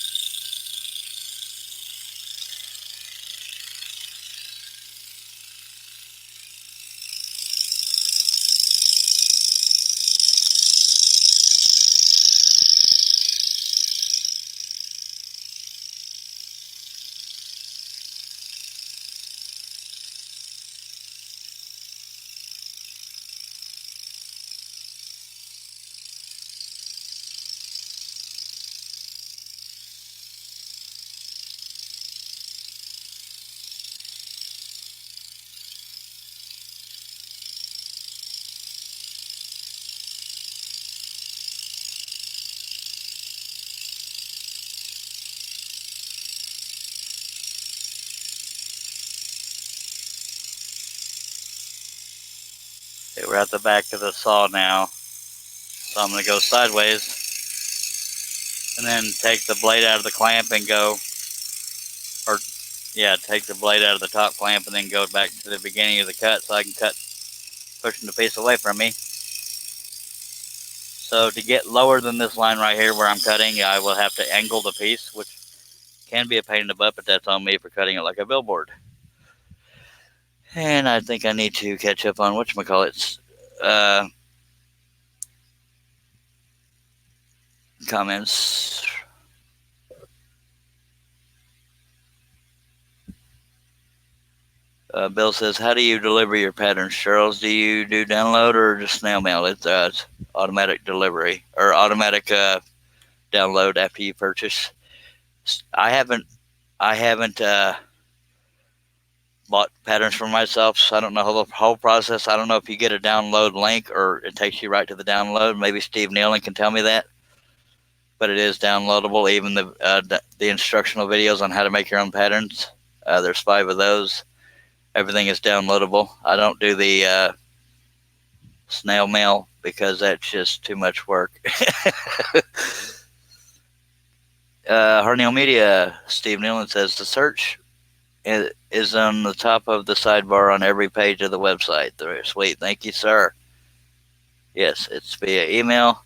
Okay, we're at the back of the saw now. So I'm going to go sideways and then take the blade out of the clamp and go, take the blade out of the top clamp and then go back to the beginning of the cut so I can cut pushing the piece away from me. So to get lower than this line right here where I'm cutting, I will have to angle the piece, which can be a pain in the butt, but that's on me for cutting it like a billboard. And I think I need to catch up on whatchamacallits. Comments. Bill says, how do you deliver your patterns, Charles? Do you do download or just snail mail? It's automatic delivery or automatic download after you purchase. I haven't bought patterns for myself, so I don't know the whole process. I don't know if you get a download link or it takes you right to the download. Maybe Steve Nealon can tell me that. but it is downloadable. Even the instructional videos on how to make your own patterns. There's 5 of those. Everything is downloadable. I don't do the snail mail because that's just too much work. Harnell Media, Steve Nealon says the search is on the top of the sidebar on every page of the website. Sweet, thank you, sir. Yes, it's via email.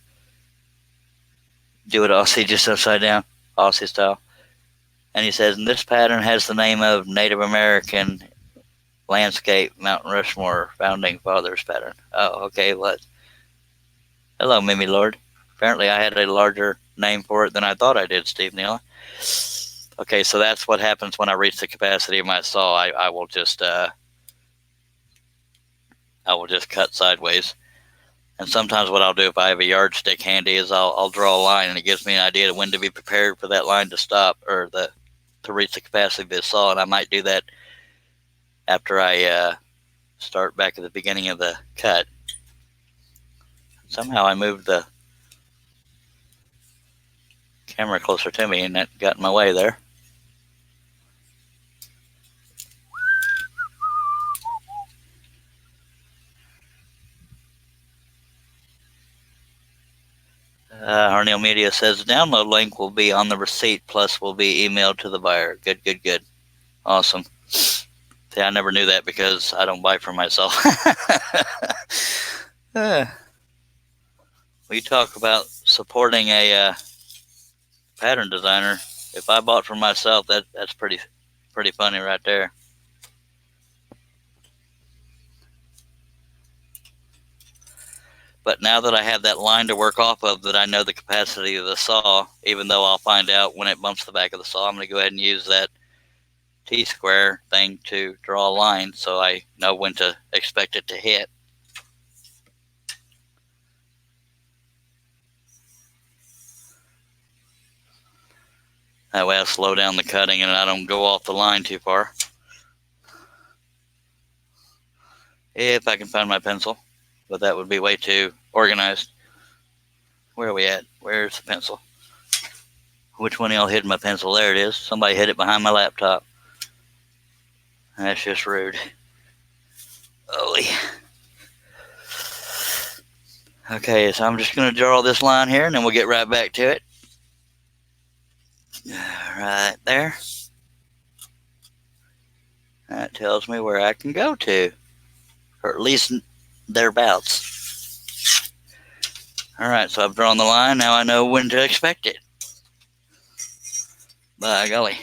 Do it Aussie, just upside down, Aussie style. And he says, and this pattern has the name of Native American landscape Mountain Rushmore founding fathers pattern. Oh, okay. What? Hello, Mimi Lord. Apparently, I had a larger name for it than I thought I did, Steve Neal. Okay, so that's what happens when I reach the capacity of my saw. I will just cut sideways. And sometimes what I'll do if I have a yardstick handy is I'll draw a line, and it gives me an idea of when to be prepared for that line to stop or to reach the capacity of this saw. And I might do that after I start back at the beginning of the cut. Somehow I moved the camera closer to me, and that got in my way there. Harnell Media says the download link will be on the receipt, plus will be emailed to the buyer. Good, good, good. Awesome. See, I never knew that because I don't buy for myself. We talk about supporting a pattern designer. If I bought for myself, that's pretty funny right there. But now that I have that line to work off of, that I know the capacity of the saw, even though I'll find out when it bumps the back of the saw, I'm going to go ahead and use that T-square thing to draw a line so I know when to expect it to hit. That way I slow down the cutting and I don't go off the line too far. If I can find my pencil, but that would be way too organized. Where are we at? Where's the pencil? Which one of y'all hid my pencil? There it is. Somebody hid it behind my laptop. That's just rude. Holy. Okay, so I'm just going to draw this line here, and then we'll get right back to it. Right there. That tells me where I can go to, or at least thereabouts. All right, so I've drawn the line. Now I know when to expect it. By golly.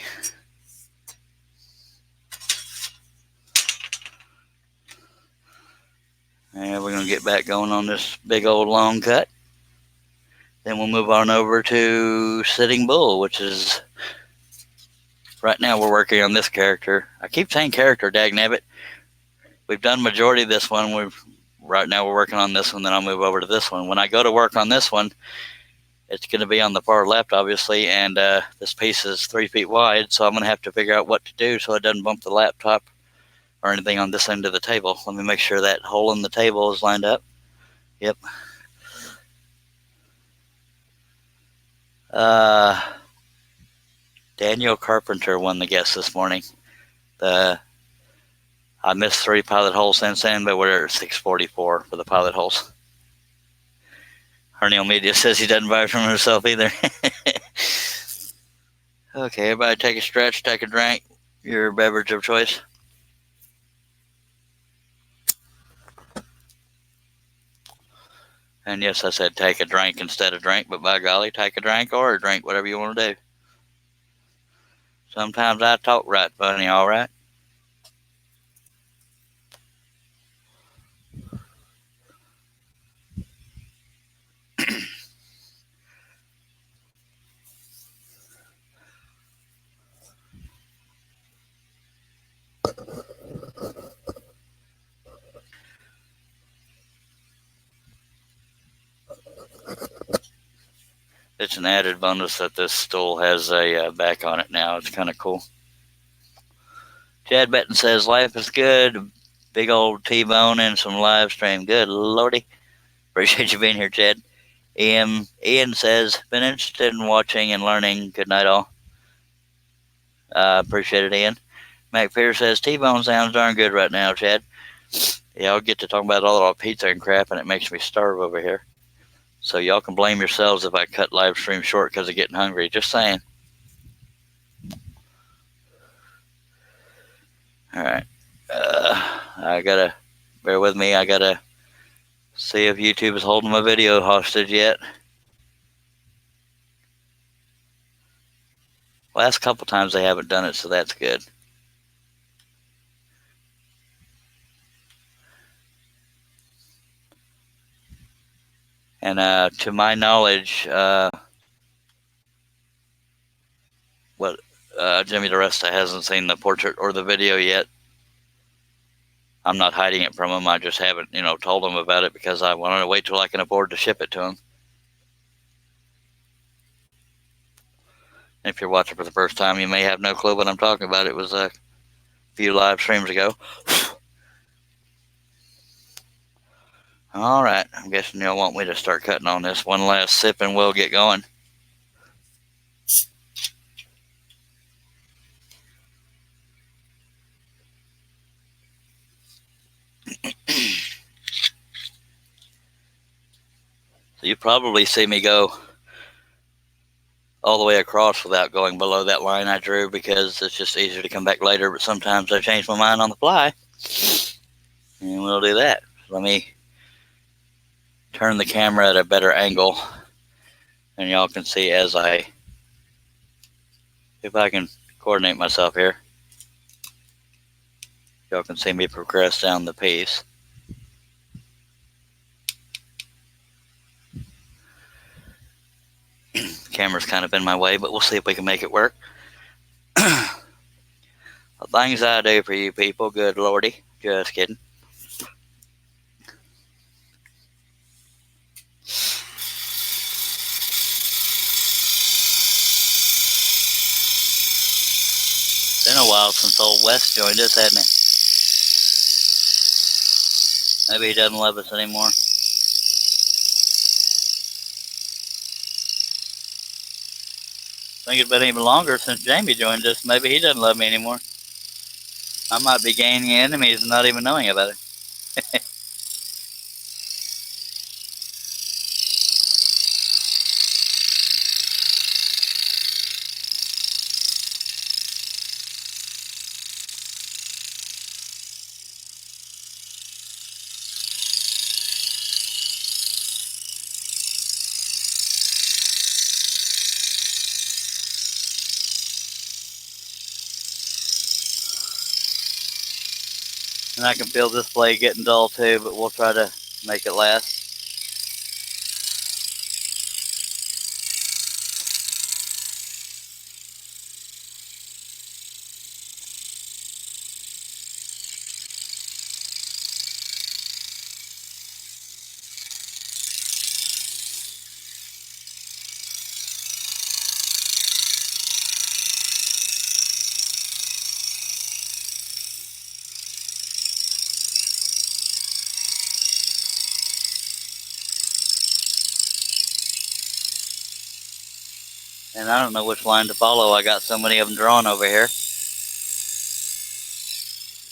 And we're going to get back going on this big old long cut. Then we'll move on over to Sitting Bull, which is, right now we're working on this character. I keep saying character, dagnabbit. We've done majority of this one. Right now we're working on this one, then I'll move over to this one. When I go to work on this one, it's going to be on the far left, obviously, and this piece is 3 feet wide, so I'm going to have to figure out what to do so it doesn't bump the laptop or anything on this end of the table. Let me make sure that hole in the table is lined up. Yep. Daniel Carpenter won the guess this morning. I missed 3 pilot holes since then, but we're at 644 for the pilot holes. Harnell Media says he doesn't buy from himself either. Okay, everybody take a stretch, take a drink, your beverage of choice. And yes, I said take a drink instead of drink, but by golly, take a drink or a drink, whatever you want to do. Sometimes I talk right funny, all right? It's an added bonus that this stool has a back on it now. It's kind of cool. Chad Benton says, life is good. Big old T-bone and some live stream. Good lordy. Appreciate you being here, Chad. Ian says, been interested in watching and learning. Good night, all. Appreciate it, Ian. MacPear says, T-Bone sounds darn good right now, Chad. Yeah, I'll get to talking about all our pizza and crap, and it makes me starve over here. So y'all can blame yourselves if I cut live stream short because of getting hungry. Just saying. All right. I gotta bear with me. I gotta see if YouTube is holding my video hostage yet. Last couple times they haven't done it, so that's good. And to my knowledge, Jimmy DeResta hasn't seen the portrait or the video yet. I'm not hiding it from him. I just haven't, told him about it because I wanted to wait till I can afford to ship it to him. If you're watching for the first time, you may have no clue what I'm talking about. It was a few live streams ago. All right, I'm guessing y'all want me to start cutting on this. One last sip and we'll get going. So you probably see me go all the way across without going below that line I drew because it's just easier to come back later, but sometimes I change my mind on the fly. And we'll do that. Let me turn the camera at a better angle and y'all can see as if I can coordinate myself here, y'all can see me progress down the piece. The camera's kind of in my way, but we'll see if we can make it work. The things I do for you people, good lordy. Just kidding. It's been a while since old Wes joined us, hasn't it? Maybe he doesn't love us anymore. I think it's been even longer since Jamie joined us. Maybe he doesn't love me anymore. I might be gaining enemies and not even knowing about it. And I can feel this blade getting dull too, but we'll try to make it last. And I don't know which line to follow. I got so many of them drawn over here.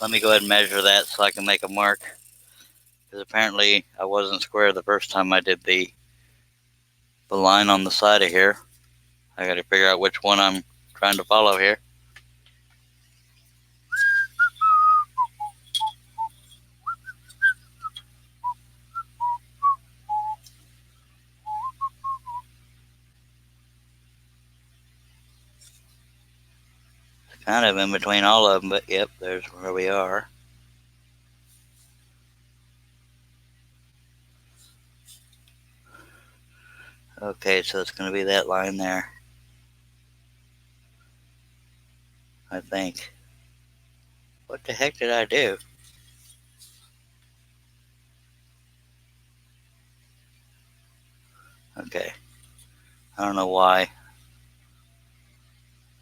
Let me go ahead and measure that so I can make a mark. Because apparently I wasn't square the first time I did the line on the side of here. I got to figure out which one I'm trying to follow here. It's kind of in between all of them, but yep, there's where we are. Okay, so it's going to be that line there, I think. What the heck did I do? Okay. I don't know why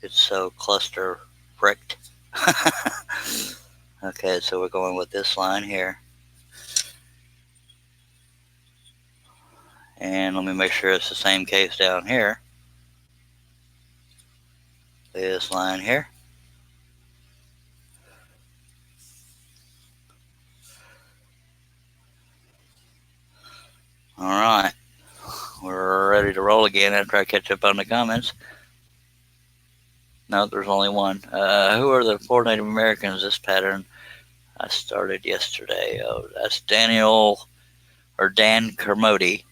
it's so cluster fricked. Okay, so we're going with this line here. And let me make sure it's the same case down here. This line here. Alright, we're ready to roll again after I catch up on the comments. No, there's only one. Who are the 4 Native Americans? This pattern I started yesterday. Oh, that's Daniel, or Dan Kermode.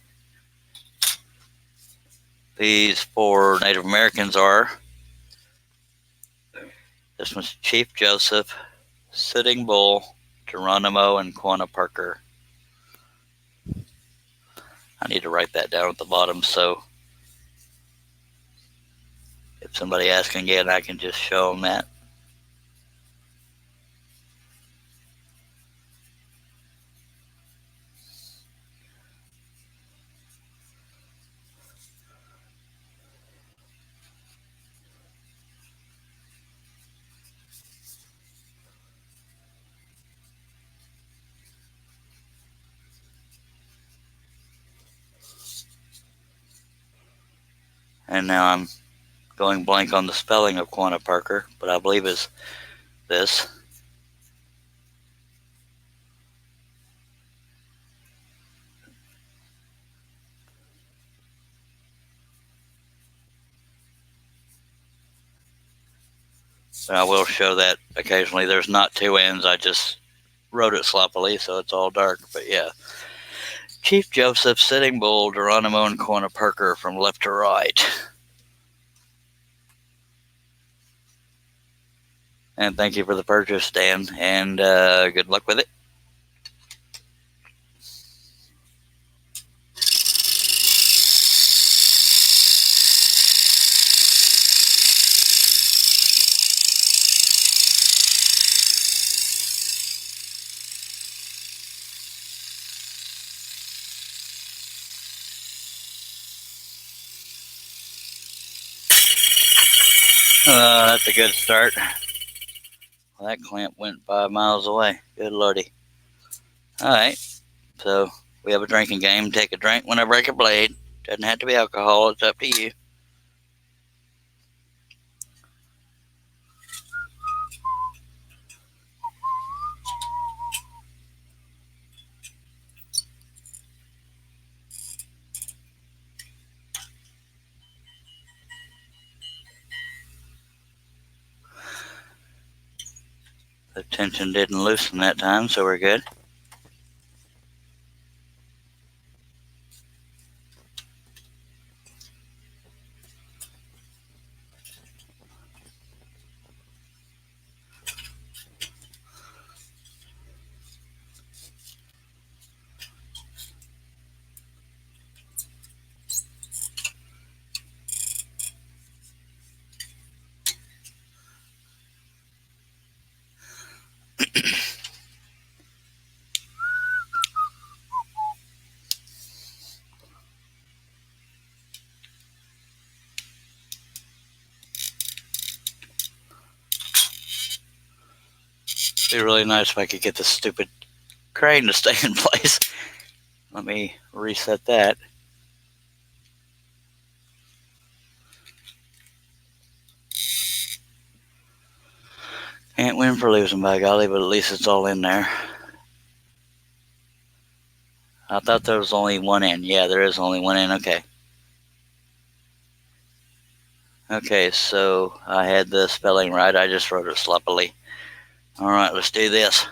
These 4 Native Americans are, this one's Chief Joseph, Sitting Bull, Geronimo, and Quanah Parker. I need to write that down at the bottom so if somebody asks again, I can just show them that. And now I'm going blank on the spelling of Quanah Parker, but I believe it's this. But I will show that occasionally. There's not 2 N's. I just wrote it sloppily, so it's all dark. But yeah. Chief Joseph, Sitting Bull, Geronimo, and Quanah Parker from left to right. And thank you for the purchase, Dan, and good luck with it. That's a good start. Well, that clamp went 5 miles away. Good lordy. Alright, so we have a drinking game. Take a drink when I break a blade. Doesn't have to be alcohol. It's up to you. The tension didn't loosen that time, so we're good. It'd be really nice if I could get this stupid crane to stay in place. Let me reset that. Can't win for losing, by golly, but at least it's all in there. I thought there was only 1 N. Yeah, there is only 1 N. Okay. Okay, so I had the spelling right. I just wrote it sloppily. All right, let's do this.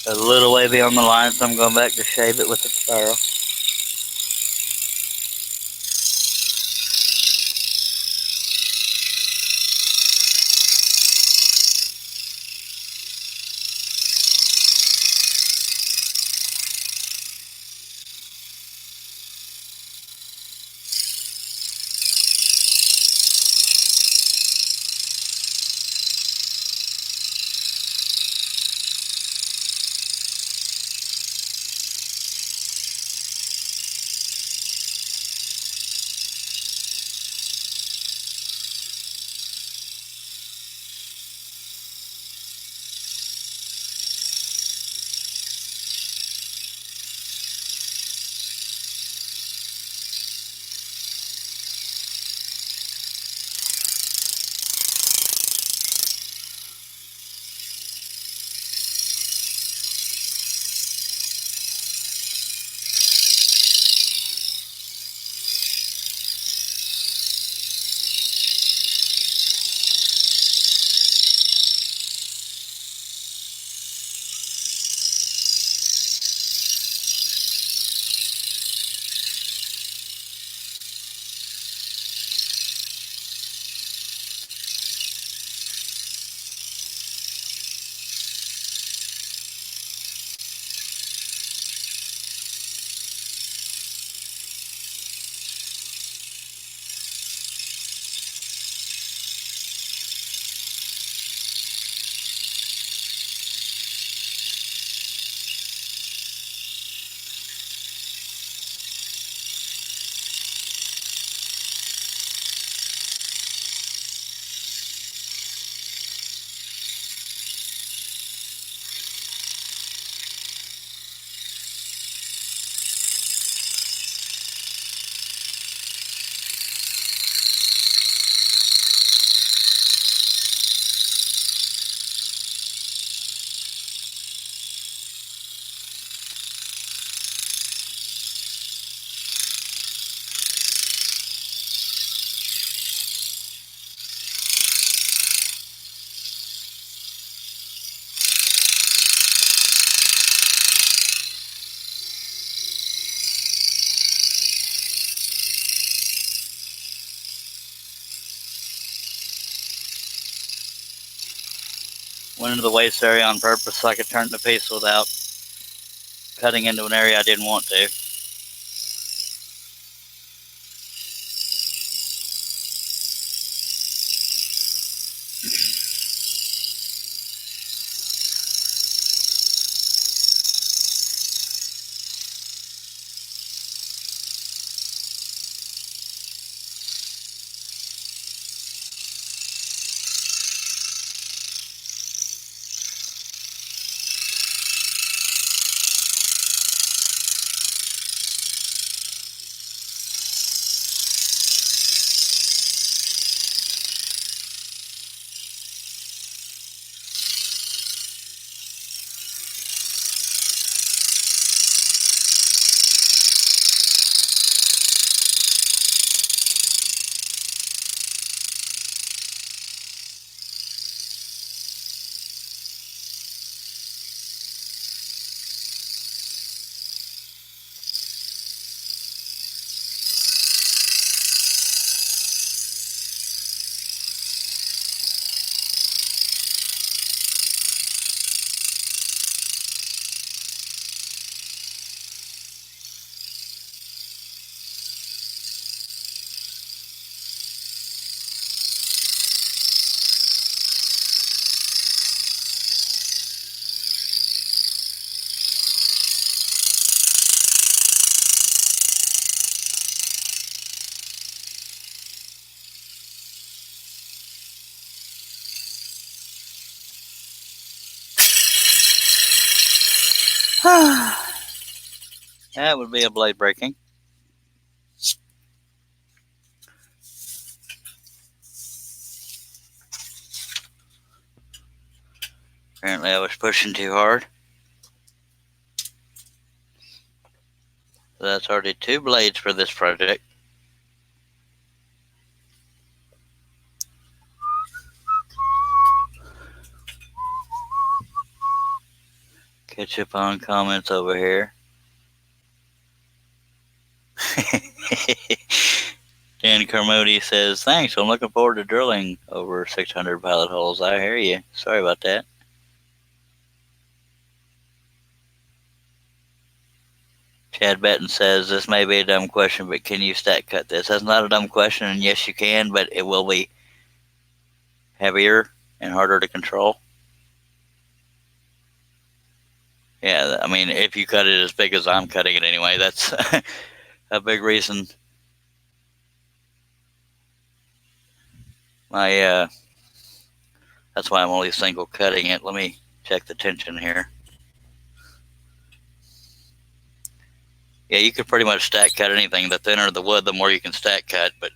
A little way beyond the line, so I'm going back to shave it with the spiral. went into the waste area on purpose so I could turn the piece without cutting into an area I didn't want to. That would be a blade breaking. Apparently I was pushing too hard. So that's already 2 blades for this project. Catch up on comments over here. Dan Carmody says, thanks, I'm looking forward to drilling over 600 pilot holes. I hear you. Sorry about that. Chad Benton says, this may be a dumb question, but can you stack cut this? That's not a dumb question, and yes, you can, but it will be heavier and harder to control. Yeah, I mean, if you cut it as big as I'm cutting it anyway, that's a big reason that's why I'm only single cutting it. Let me check the tension here. Yeah, you could pretty much stack cut anything. The thinner the wood, the more you can stack cut, but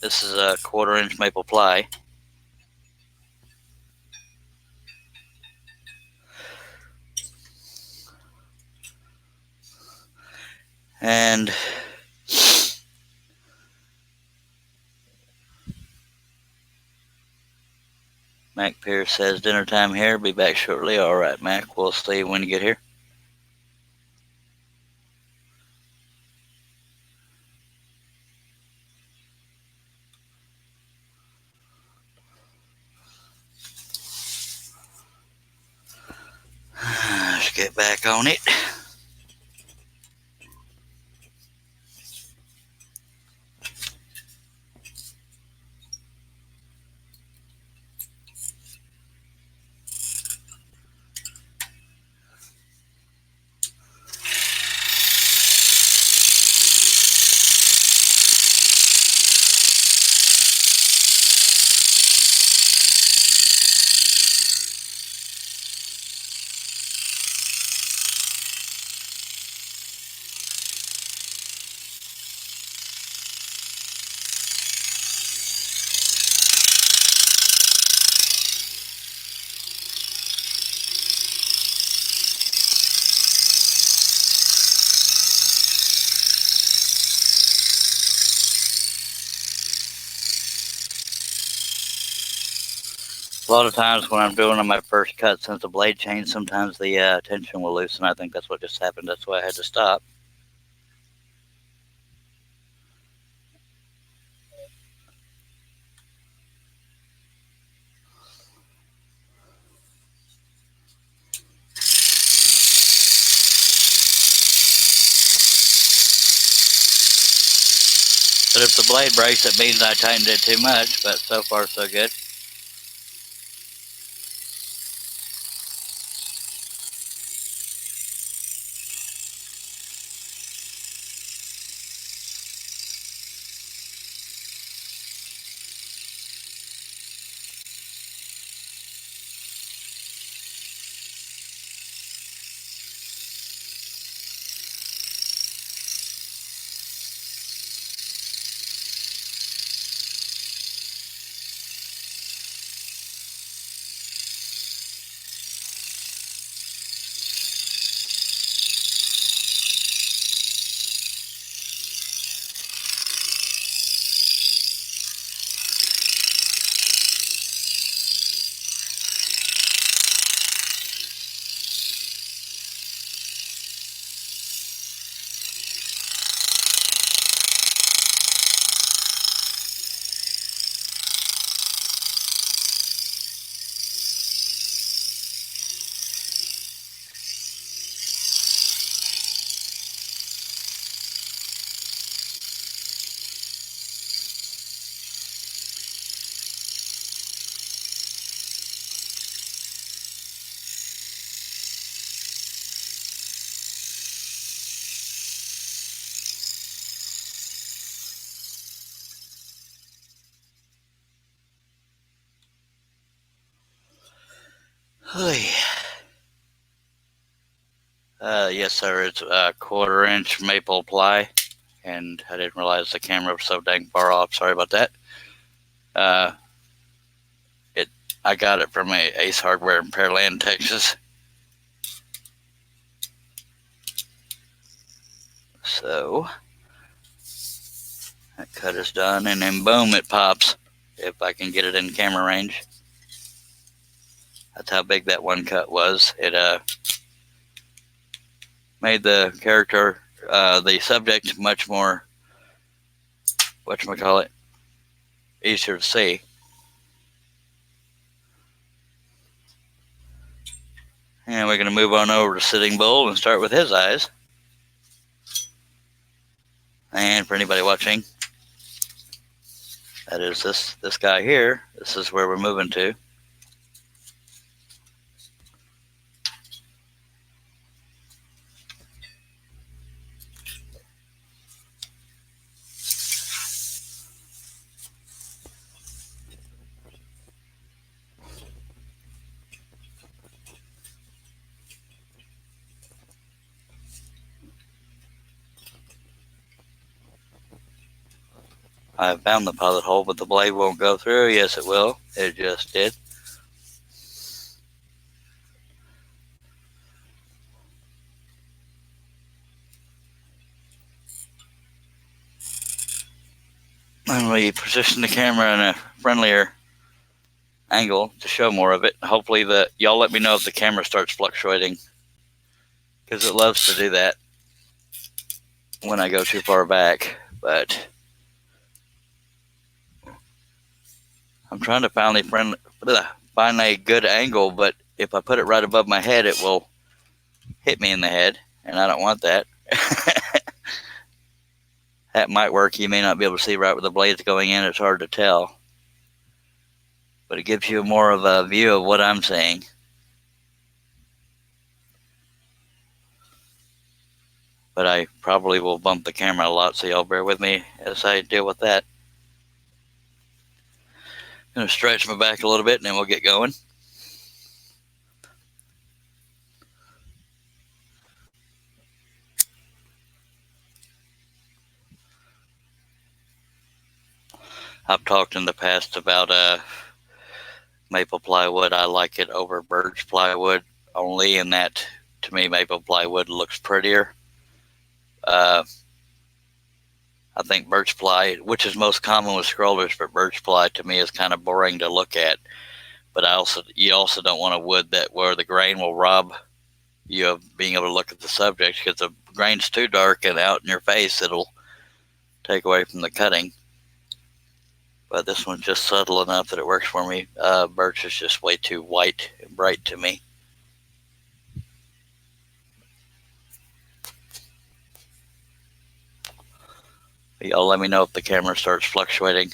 this is a 1/4 inch maple ply. And Mac Pierce says, dinner time here, be back shortly. All right, Mac, we'll see when you get here. Let's get back on it. A lot of times when I'm doing my first cut, since the blade changed, sometimes the tension will loosen. I think that's what just happened. That's why I had to stop. But if the blade breaks, it means I tightened it too much, but so far so good. Yes, sir. It's a 1/4-inch maple ply, and I didn't realize the camera was so dang far off. Sorry about that. I got it from Ace Hardware in Pearland, Texas. So that cut is done, and then boom, it pops. If I can get it in camera range. That's how big that one cut was. It made the character, the subject, much more, whatchamacallit, easier to see. And we're going to move on over to Sitting Bull and start with his eyes. And for anybody watching, that is this guy here. This is where we're moving to. I found the pilot hole, but the blade won't go through. Yes, it will. It just did. And we position the camera in a friendlier angle to show more of it. Hopefully y'all let me know if the camera starts fluctuating, because it loves to do that when I go too far back. But I'm trying to find a good angle, but if I put it right above my head, it will hit me in the head, and I don't want that. That might work. You may not be able to see right where the blade's going in. It's hard to tell, but it gives you more of a view of what I'm saying. But I probably will bump the camera a lot, so y'all bear with me as I deal with that. I'm going to stretch my back a little bit, and then we'll get going. I've talked in the past about maple plywood. I like it over birch plywood only, in that, to me, maple plywood looks prettier. I think birch ply, which is most common with scrollers, but birch ply to me is kind of boring to look at. But you also don't want a wood that where the grain will rob you of being able to look at the subject, because the grain's too dark and out in your face, it'll take away from the cutting. But this one's just subtle enough that it works for me. Birch is just way too white and bright to me. Y'all let me know if the camera starts fluctuating.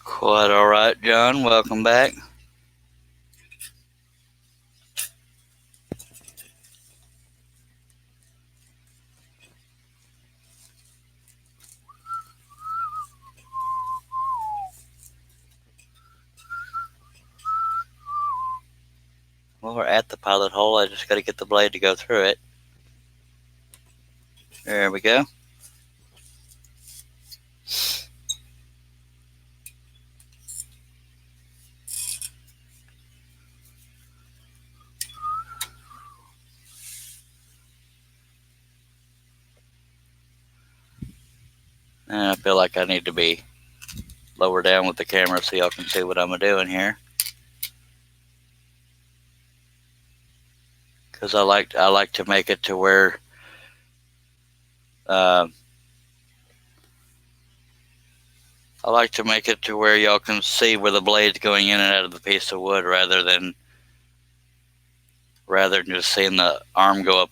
Quite all right, John. Welcome back. Well, we're at the pilot hole. I just got to get the blade to go through it. There we go. And I feel like I need to be lower down with the camera so y'all can see what I'm doing here. Because I like to make it to where y'all can see where the blade's going in and out of the piece of wood rather than just seeing the arm go up